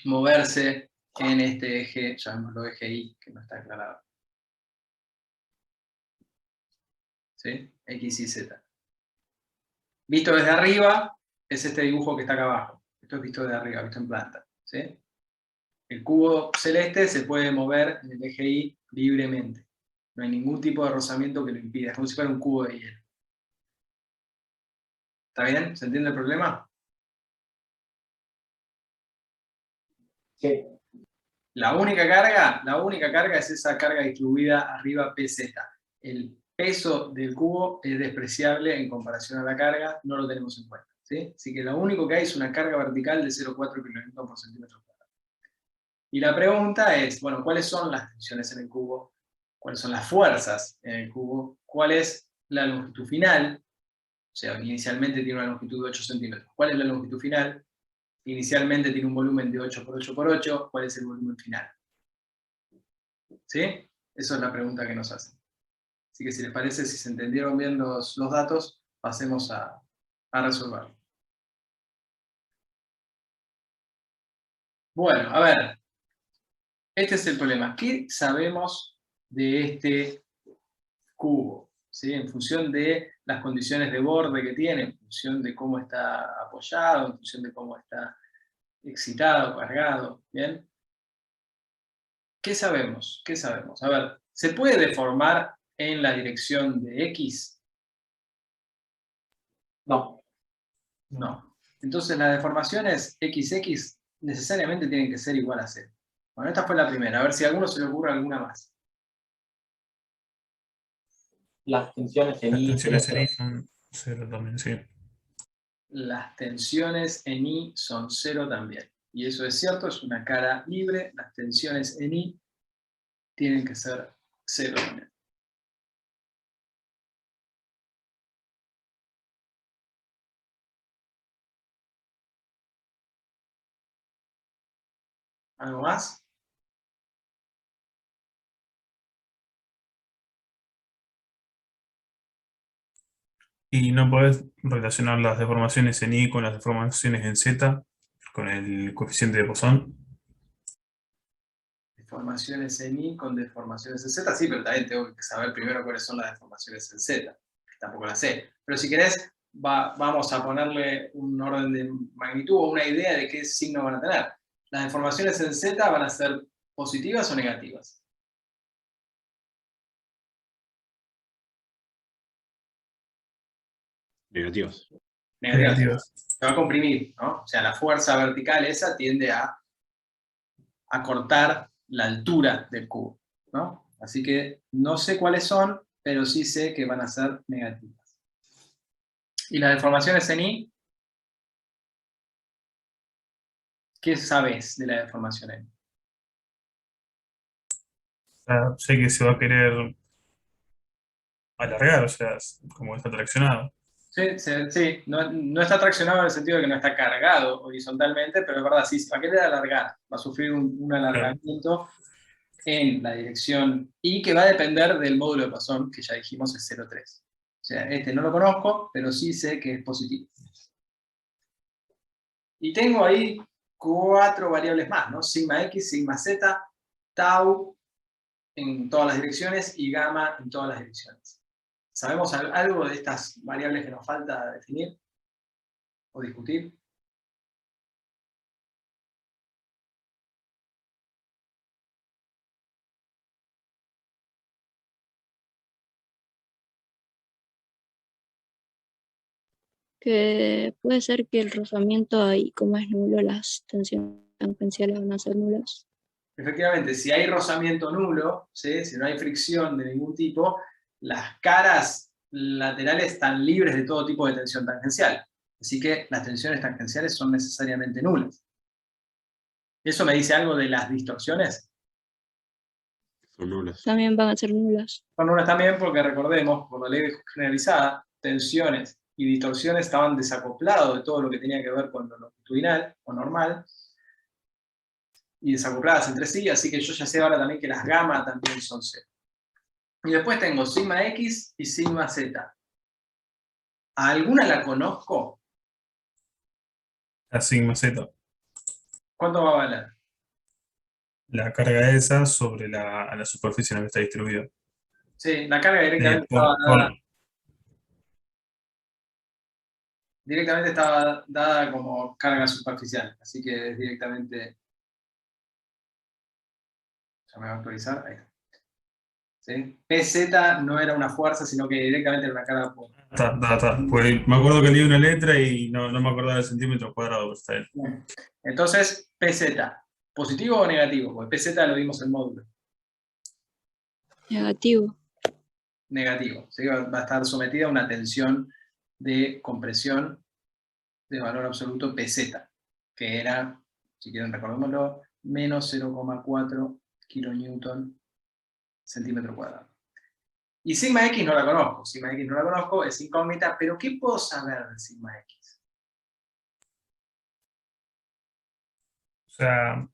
moverse en este eje, llamémoslo eje Y, que no está aclarado. ¿Sí? X y Z. Visto desde arriba, es este dibujo que está acá abajo. Esto es visto desde arriba, visto en planta. ¿Sí? El cubo celeste se puede mover en el eje Y libremente. No hay ningún tipo de rozamiento que lo impida. Es como si fuera un cubo de hielo. ¿Está bien? ¿Se entiende el problema? Sí. La única carga es esa carga distribuida arriba PZ. El peso del cubo es despreciable en comparación a la carga, no lo tenemos en cuenta. ¿Sí? Así que lo único que hay es una carga vertical de 0,4 kN por centímetro cuadrado. Y la pregunta es, bueno, ¿cuáles son las tensiones en el cubo? ¿Cuáles son las fuerzas en el cubo? ¿Cuál es la longitud final? O sea, inicialmente tiene una longitud de 8 centímetros. ¿Cuál es la longitud final? Inicialmente tiene un volumen de 8 por 8 por 8. ¿Cuál es el volumen final? ¿Sí? Esa es la pregunta que nos hacen. Así que si les parece, si se entendieron bien los datos, pasemos a resolverlo. Bueno, a ver. Este es el problema. ¿Qué sabemos de este cubo? ¿Sí? En función de las condiciones de borde que tiene, en función de cómo está apoyado, en función de cómo está excitado, cargado. ¿Bien? ¿Qué sabemos? ¿Qué sabemos? A ver, ¿se puede deformar en la dirección de X? No. No. Entonces las deformaciones XX necesariamente tienen que ser igual a 0. Bueno, esta fue la primera. A ver si a alguno se le ocurre alguna más. Las tensiones en Las I. tensiones en I son 0 también, sí. Las tensiones en I son 0 también. Y eso es cierto, es una cara libre. Las tensiones en I tienen que ser 0 también. ¿Algo más? Y no podés relacionar las deformaciones en I con las deformaciones en Z, con el coeficiente de Poisson. Deformaciones en I con deformaciones en Z, sí, pero también tengo que saber primero cuáles son las deformaciones en Z, que tampoco las sé. Pero si querés, vamos a ponerle un orden de magnitud o una idea de qué signo van a tener. Las deformaciones en Z van a ser positivas o negativas. Negativos. Negativas. Se va a comprimir, ¿no? O sea, la fuerza vertical esa tiende a cortar la altura del cubo, ¿no? Así que no sé cuáles son, pero sí sé que van a ser negativas. ¿Y las deformaciones en I? ¿Qué sabes de la deformación en I? O sea, sé que se va a querer alargar, o sea, como está traccionado. Sí, sí, no está traccionado en el sentido de que no está cargado horizontalmente, pero es verdad, sí, se va a querer alargar, va a sufrir un alargamiento en la dirección I que va a depender del módulo de Poisson, que ya dijimos es 0,3. O sea, este no lo conozco, pero sí sé que es positivo. Y tengo ahí 4 variables más, ¿no? Sigma X, sigma Z, tau en todas las direcciones y gamma en todas las direcciones. ¿Sabemos algo de estas variables que nos falta definir o discutir? Que puede ser que el rozamiento ahí, como es nulo, las tensiones tangenciales van a ser nulas. Efectivamente, si hay rozamiento nulo, ¿sí? Si no hay fricción de ningún tipo, las caras laterales están libres de todo tipo de tensión tangencial. Así que las tensiones tangenciales son necesariamente nulas. ¿Eso me dice algo de las distorsiones? Son nulas. También van a ser nulas. Son nulas también porque recordemos, por la ley generalizada, tensiones y distorsiones estaban desacoplados de todo lo que tenía que ver con lo longitudinal o normal, y desacopladas entre sí, así que yo ya sé ahora también que las gamma también son cero. Y después tengo sigma X y sigma Z. ¿A alguna la conozco? La sigma Z. ¿Cuánto va a valer? La carga esa sobre a la superficie en la que está distribuida. Sí, la carga directamente estaba dada como carga superficial, así que es directamente... Ya me va a actualizar, ahí está. ¿Sí? PZ no era una fuerza, sino que directamente era una carga por... Está. Pues me acuerdo que leí una letra y no me acordaba del centímetro cuadrado, pero está bien. Bien. Entonces, PZ, ¿positivo o negativo? Porque PZ lo dimos en módulo. Negativo. Negativo. ¿Sí? Va a estar sometida a una tensión de compresión de valor absoluto PZ, que era, si quieren recordémoslo, menos 0,4 kilonewton centímetro cuadrado. Y sigma X no la conozco, sigma X no la conozco, es incógnita, pero ¿qué puedo saber de sigma X? O sea,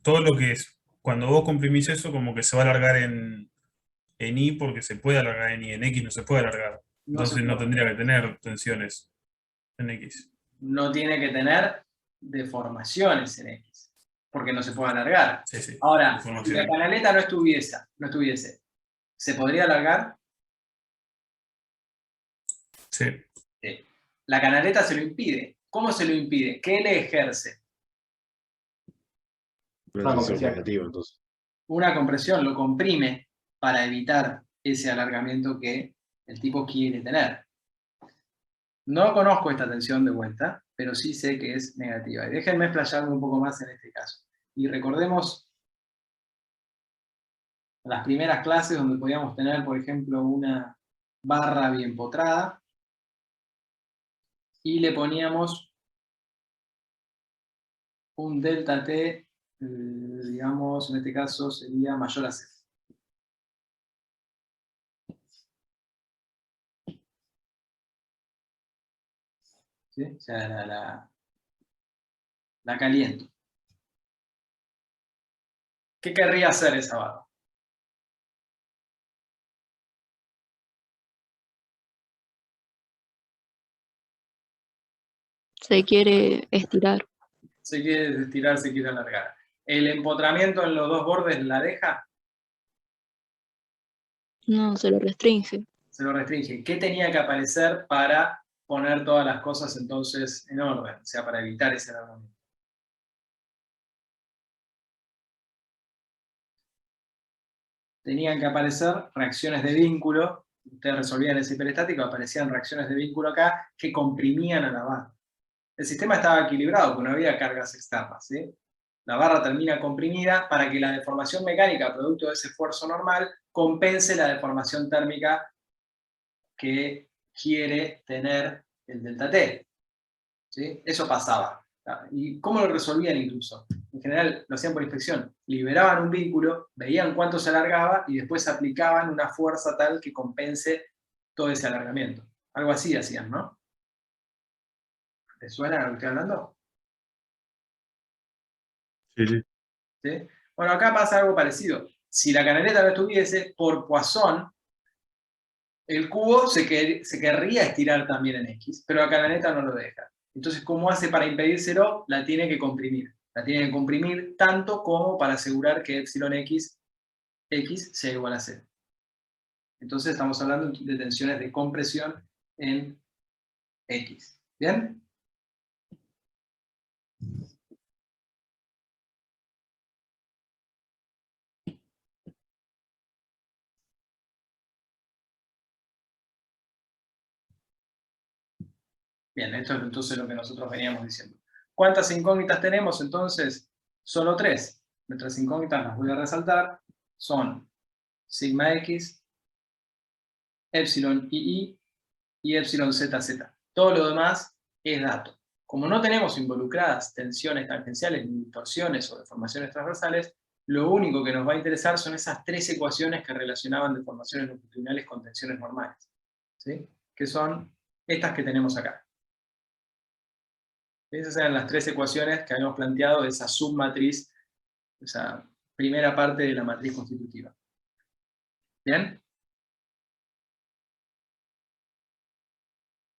todo lo que es, cuando vos comprimís eso, como que se va a alargar en I porque se puede alargar en I, en X no se puede alargar. No se Entonces no puede. tendría que tener tensiones en X. No tiene que tener deformaciones en X, porque no se puede alargar. Sí. Ahora, si Deformación. la canaleta no estuviese, ¿se podría alargar? Sí. Sí. La canaleta se lo impide. ¿Cómo se lo impide? ¿Qué le ejerce? Una Una tensión compresión. negativa, entonces. Una compresión, lo comprime para evitar ese alargamiento que el tipo quiere tener. No conozco esta tensión de vuelta, pero sí sé que es negativa. Y déjenme explayarme un poco más en este caso. Y recordemos las primeras clases donde podíamos tener, por ejemplo, una barra bien potrada y le poníamos un delta T, digamos, en este caso sería mayor a 0. ¿Sí? O sea, la caliento. ¿Qué querría hacer esa barra? Se quiere estirar. Se quiere estirar, se quiere alargar. ¿El empotramiento en los dos bordes la deja? No, se lo restringe. Se lo restringe. ¿Qué tenía que aparecer para poner todas las cosas entonces en orden? O sea, para evitar ese alargamiento. Tenían que aparecer reacciones de vínculo ustedes resolvían ese hiperestático, aparecían reacciones de vínculo acá que comprimían a la barra. El sistema estaba equilibrado, porque no había cargas externas, ¿sí? La barra termina comprimida para que la deformación mecánica, producto de ese esfuerzo normal, compense la deformación térmica que quiere tener el delta T. ¿Sí? Eso pasaba. ¿Y cómo lo resolvían incluso? En general lo hacían por inspección. Liberaban un vínculo, veían cuánto se alargaba y después aplicaban una fuerza tal que compense todo ese alargamiento. Algo así hacían, ¿no? ¿Te suena lo que estoy hablando? Sí, sí. ¿Sí? Bueno, acá pasa algo parecido. Si la canaleta no estuviese, por Poisson, el cubo se querría estirar también en X, pero la canaleta no lo deja. Entonces, ¿cómo hace para impedírselo? La tiene que comprimir. La tiene que comprimir tanto como para asegurar que epsilon X sea igual a 0. Entonces estamos hablando de tensiones de compresión en X. ¿Bien? Bien, esto es entonces lo que nosotros veníamos diciendo. ¿Cuántas incógnitas tenemos entonces? Solo 3. Nuestras incógnitas las voy a resaltar. Son sigma X, epsilon II y epsilon ZZ. Todo lo demás es dato. Como no tenemos involucradas tensiones tangenciales, ni distorsiones o deformaciones transversales, lo único que nos va a interesar son esas 3 ecuaciones que relacionaban deformaciones longitudinales con tensiones normales. ¿Sí? Que son estas que tenemos acá. Esas eran las 3 ecuaciones que habíamos planteado de esa submatriz, esa primera parte de la matriz constitutiva. ¿Bien?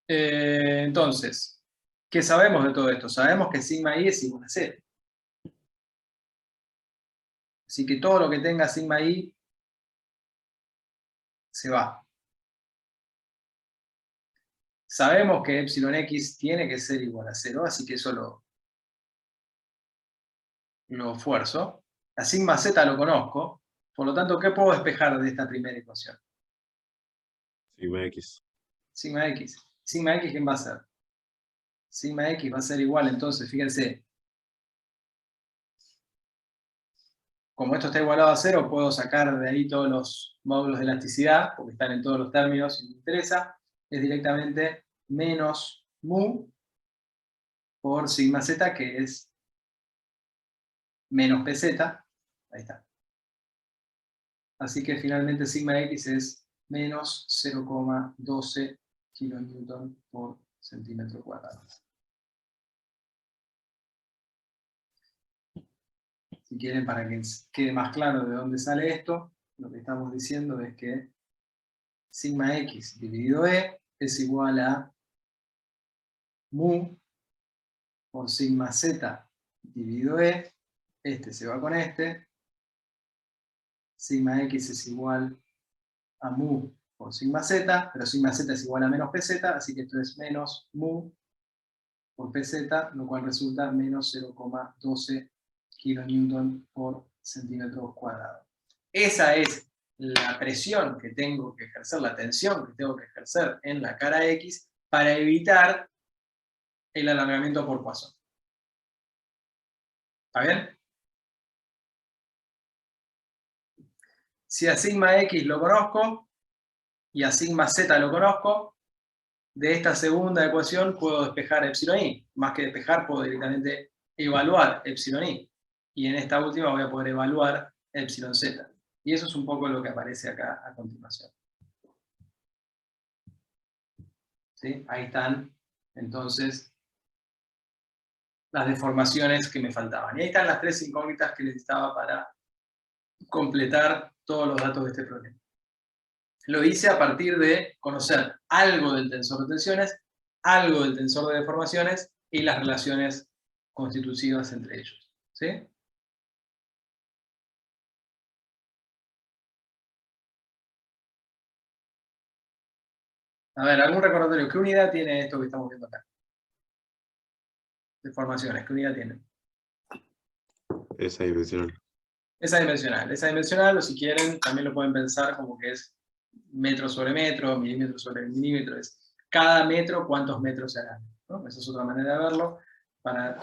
Entonces, ¿qué sabemos de todo esto? Sabemos que sigma I es igual a 0. Así que todo lo que tenga sigma I se va. Sabemos que epsilon X tiene que ser igual a 0, así que eso lo fuerzo. La sigma Z lo conozco, por lo tanto, ¿qué puedo despejar de esta primera ecuación? Sigma X. Sigma X. Sigma X, ¿quién va a ser? Sigma X va a ser igual, entonces, fíjense. Como esto está igualado a 0, puedo sacar de ahí todos los módulos de elasticidad, porque están en todos los términos y me interesa. Es directamente menos mu por sigma z, que es menos pz. Ahí está. Así que finalmente sigma x es menos 0,12 kN por centímetro cuadrado. Si quieren, para que quede más claro de dónde sale esto, lo que estamos diciendo es que sigma x dividido e es igual a mu por sigma z dividido e. Este se va con este. Sigma x es igual a mu por sigma z, pero sigma z es igual a menos pz, así que esto es menos mu por pz, lo cual resulta menos 0,12 kN por centímetro cuadrado. Esa es la presión que tengo que ejercer, la tensión que tengo que ejercer en la cara X para evitar el alargamiento por Poisson. ¿Está bien? Si a sigma X lo conozco y a sigma Z lo conozco, de esta segunda ecuación puedo despejar epsilon i. Más que despejar, puedo directamente evaluar epsilon i. Y en esta última voy a poder evaluar epsilon z. Y eso es un poco lo que aparece acá a continuación. ¿Sí? Ahí están, entonces, las deformaciones que me faltaban. Y ahí están las 3 incógnitas que necesitaba para completar todos los datos de este problema. Lo hice a partir de conocer algo del tensor de tensiones, algo del tensor de deformaciones y las relaciones constitutivas entre ellos. ¿Sí? A ver, algún recordatorio. ¿Qué unidad tiene esto que estamos viendo acá? Deformaciones, ¿qué unidad tiene? Esa dimensional. Esa dimensional. Esa dimensional, o si quieren, también lo pueden pensar como que es metro sobre metro, milímetro sobre milímetro, es cada metro cuántos metros se harán, ¿no? Esa es otra manera de verlo, para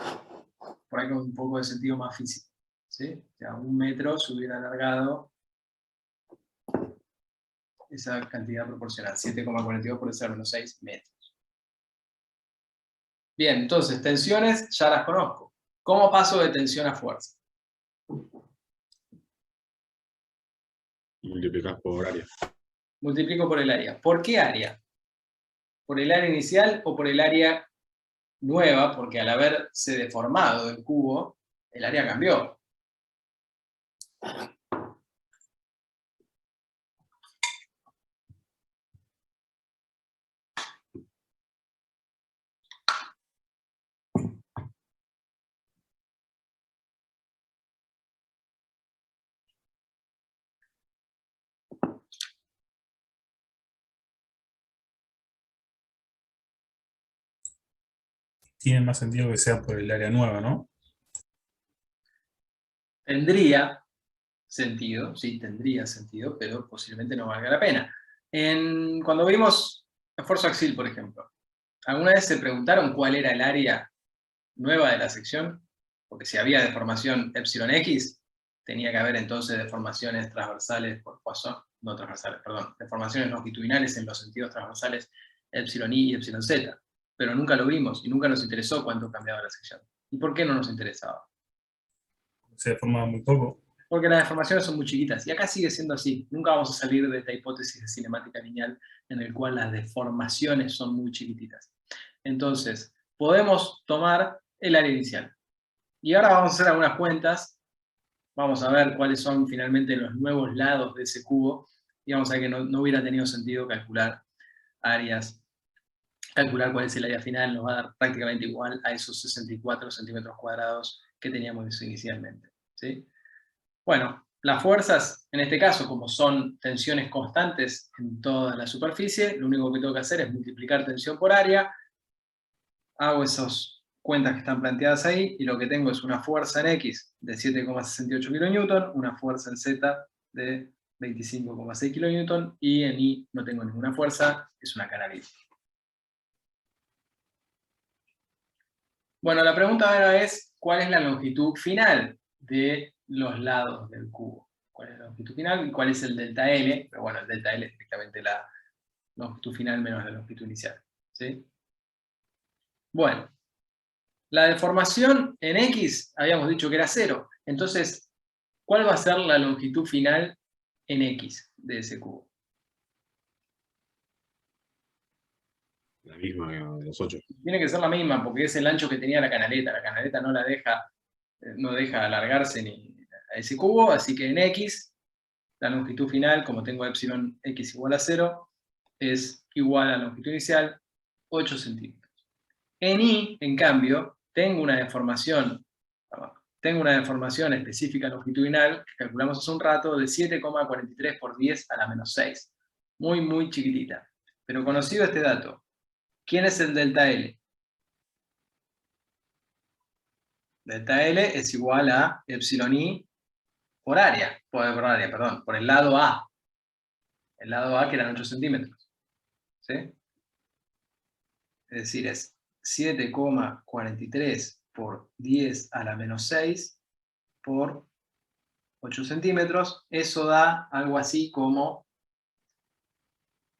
por ahí con un poco de sentido más físico, ¿sí? O sea, un metro se hubiera alargado esa cantidad proporcional, 7,42 por 10⁻⁶ metros. Bien, entonces, tensiones ya las conozco. ¿Cómo paso de tensión a fuerza? Multiplicás por área. Multiplico por el área. ¿Por qué área? ¿Por el área inicial o por el área nueva? Porque al haberse deformado el cubo, el área cambió. Tiene más sentido que sea por el área nueva, ¿no? Tendría sentido, sí, tendría sentido, pero posiblemente no valga la pena. Cuando vimos esfuerzo axil, por ejemplo, ¿alguna vez se preguntaron cuál era el área nueva de la sección? Porque si había deformación εx, tenía que haber entonces deformaciones transversales por Poisson, no transversales, perdón, deformaciones longitudinales en los sentidos transversales εi y εz, pero nunca lo vimos y nunca nos interesó cuánto cambiaba la sección. ¿Y por qué no nos interesaba? Se deforma muy poco. Porque las deformaciones son muy chiquitas, y acá sigue siendo así. Nunca vamos a salir de esta hipótesis de cinemática lineal en el cual las deformaciones son muy chiquititas. Entonces, podemos tomar el área inicial. Y ahora vamos a hacer algunas cuentas, vamos a ver cuáles son finalmente los nuevos lados de ese cubo, y vamos a ver que no hubiera tenido sentido calcular áreas, calcular cuál es el área final, nos va a dar prácticamente igual a esos 64 centímetros cuadrados que teníamos inicialmente, ¿sí? Bueno, las fuerzas, en este caso, como son tensiones constantes en toda la superficie, lo único que tengo que hacer es multiplicar tensión por área, hago esas cuentas que están planteadas ahí, y lo que tengo es una fuerza en X de 7,68 kN, una fuerza en Z de 25,6 kN, y en Y no tengo ninguna fuerza, es una canalidad. Bueno, la pregunta ahora es, ¿cuál es la longitud final de los lados del cubo? ¿Cuál es la longitud final y cuál es el delta L? Pero bueno, el delta L es directamente la longitud final menos la longitud inicial, ¿sí? Bueno, la deformación en X habíamos dicho que era 0. Entonces, ¿cuál va a ser la longitud final en X de ese cubo? La misma que de los 8. Tiene que ser la misma, porque es el ancho que tenía la canaleta. La canaleta no deja alargarse ni a ese cubo, así que en X, la longitud final, como tengo epsilon X igual a 0, es igual a la longitud inicial, 8 centímetros. En Y, en cambio, tengo una deformación específica longitudinal, que calculamos hace un rato, de 7,43 por 10⁻⁶. Muy, muy chiquitita. Pero conocido este dato, ¿quién es el delta L? Delta L es igual a epsilon I por área, por el lado A. El lado A que eran 8 centímetros. ¿Sí? Es decir, es 7,43 por 10⁻⁶ por 8 centímetros. Eso da algo así como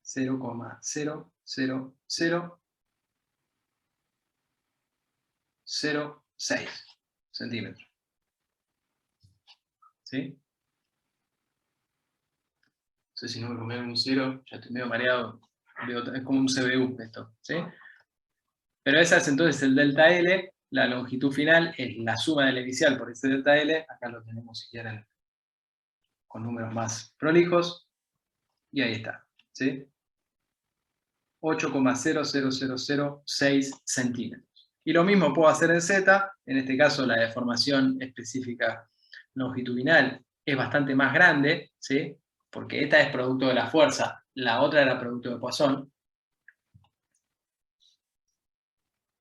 0,00006 centímetros. ¿Sí? No sé si no me comí un 0, ya estoy medio mareado. Es como un CBU esto, ¿sí? Pero esa es entonces el delta L, la longitud final es la suma del inicial por ese delta L, acá lo tenemos si quieren con números más prolijos, y ahí está, ¿sí? 8,00006 centímetros. Y lo mismo puedo hacer en Z, en este caso la deformación específica longitudinal es bastante más grande, ¿sí? Porque esta es producto de la fuerza, la otra era producto de Poisson.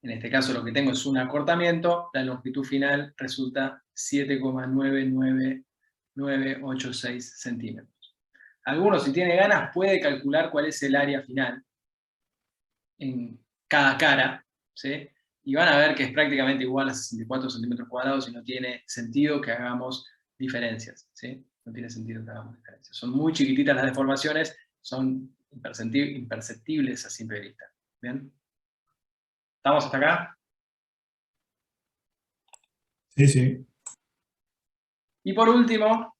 En este caso lo que tengo es un acortamiento, la longitud final resulta 7,99986 centímetros. Alguno, si tiene ganas, puede calcular cuál es el área final en cada cara, ¿sí? Y van a ver que es prácticamente igual a 64 centímetros cuadrados y no tiene sentido que hagamos diferencias, ¿sí? No tiene sentido que hagamos diferencias. Son muy chiquititas las deformaciones, son imperceptibles a simple vista. ¿Bien? ¿Estamos hasta acá? Sí, sí. Y por último,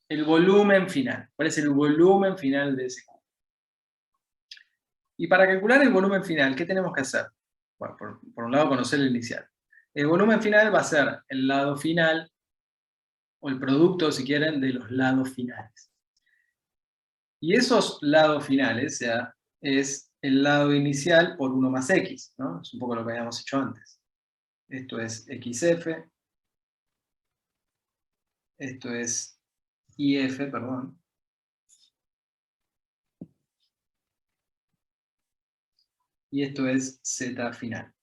el volumen final. ¿Cuál es el volumen final de ese cubo? Y para calcular el volumen final, ¿qué tenemos que hacer? Bueno, por un lado, conocer el inicial. El volumen final va a ser el lado final, o el producto, si quieren, de los lados finales. Y esos lados finales, o sea, es el lado inicial por 1 más x, ¿no? Es un poco lo que habíamos hecho antes. Esto es xf, esto es if, perdón. Y esto es z final.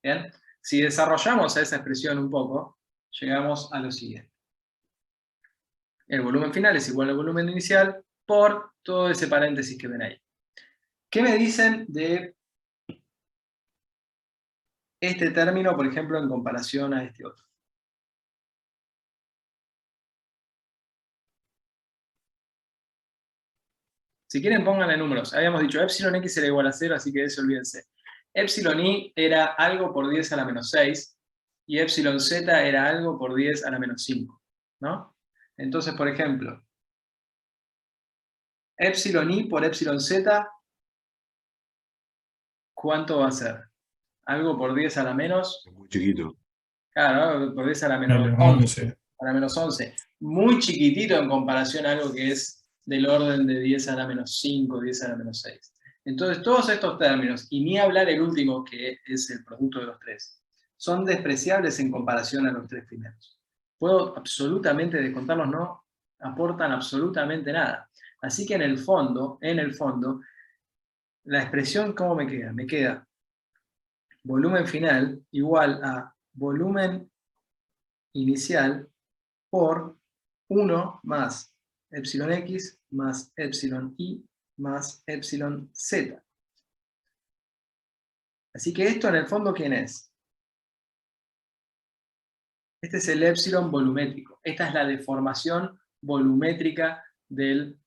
¿Bien? Si desarrollamos esa expresión un poco, llegamos a lo siguiente. El volumen final es igual al volumen inicial por todo ese paréntesis que ven ahí. ¿Qué me dicen de este término, por ejemplo, en comparación a este otro? Si quieren, pónganle números. Habíamos dicho epsilon x era igual a 0, así que de eso olvídense. Epsilon i era algo por 10 a la menos 6, y epsilon z era algo por 10 a la menos 5, ¿no? Entonces, por ejemplo, epsilon i por epsilon z, ¿cuánto va a ser? Algo por 10 a la menos, Es muy chiquito. claro, por 10 a la menos Dale, 11. 11. A la menos 11. Muy chiquitito en comparación a algo que es del orden de 10 a la menos 5, 10 a la menos 6. Entonces, todos estos términos, y ni hablar el último, que es el producto de los tres, son despreciables en comparación a los tres primeros. Puedo absolutamente descontarlos, no aportan absolutamente nada. Así que en el fondo, la expresión, ¿cómo me queda? Me queda volumen final igual a volumen inicial por 1 más epsilon x más epsilon y más epsilon z. Así que esto en el fondo, ¿quién es? Este es el epsilon volumétrico. Esta es la deformación volumétrica del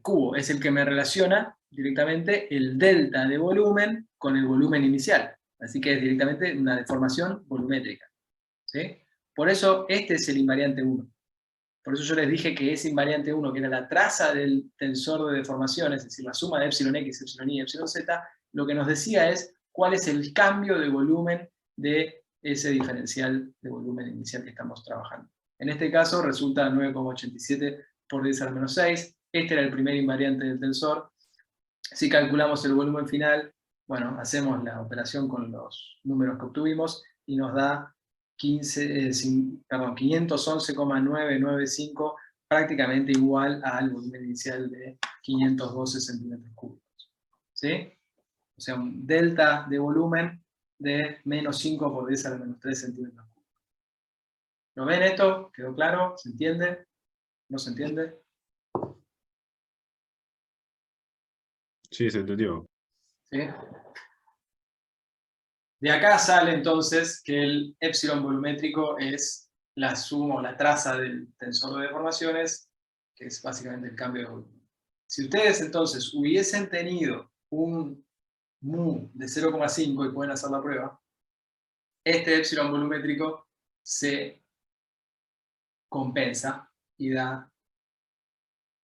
cubo. Es el que me relaciona directamente el delta de volumen con el volumen inicial. Así que es directamente una deformación volumétrica, ¿sí? Por eso este es el invariante 1. Por eso yo les dije que ese invariante 1, que era la traza del tensor de deformaciones, es decir, la suma de epsilon x, epsilon y, epsilon z, lo que nos decía es cuál es el cambio de volumen de ese diferencial de volumen inicial que estamos trabajando. En este caso resulta 9,87 por 10 a la menos 6. Este era el primer invariante del tensor. Si calculamos el volumen final, bueno, hacemos la operación con los números que obtuvimos y nos da 511,995, prácticamente igual al volumen inicial de 512 centímetros cúbicos. ¿Sí? O sea, un delta de volumen de menos 5 por 10 a la menos 3 centímetros cúbicos. ¿Lo ven esto? ¿Quedó claro? ¿Se entiende? ¿No se entiende? Sí, se entendió. ¿Sí? De acá sale entonces que el epsilon volumétrico es la suma o la traza del tensor de deformaciones, que es básicamente el cambio de volumen. Si ustedes entonces hubiesen tenido un mu de 0,5 y pueden hacer la prueba, este epsilon volumétrico se compensa y da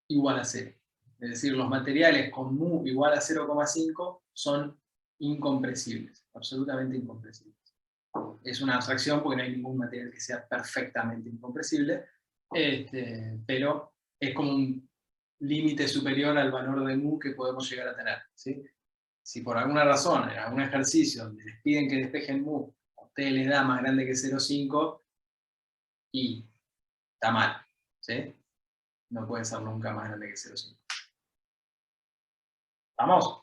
igual a 0. Es decir, los materiales con mu igual a 0,5 son incompresibles, absolutamente incompresibles. Es una abstracción porque no hay ningún material que sea perfectamente incompresible, pero es como un límite superior al valor de mu que podemos llegar a tener, ¿sí? Si por alguna razón, en algún ejercicio donde les piden que despejen mu, a ustedes les da más grande que 0,5, y está mal, ¿sí? No puede ser nunca más grande que 0,5. ¿Vamos?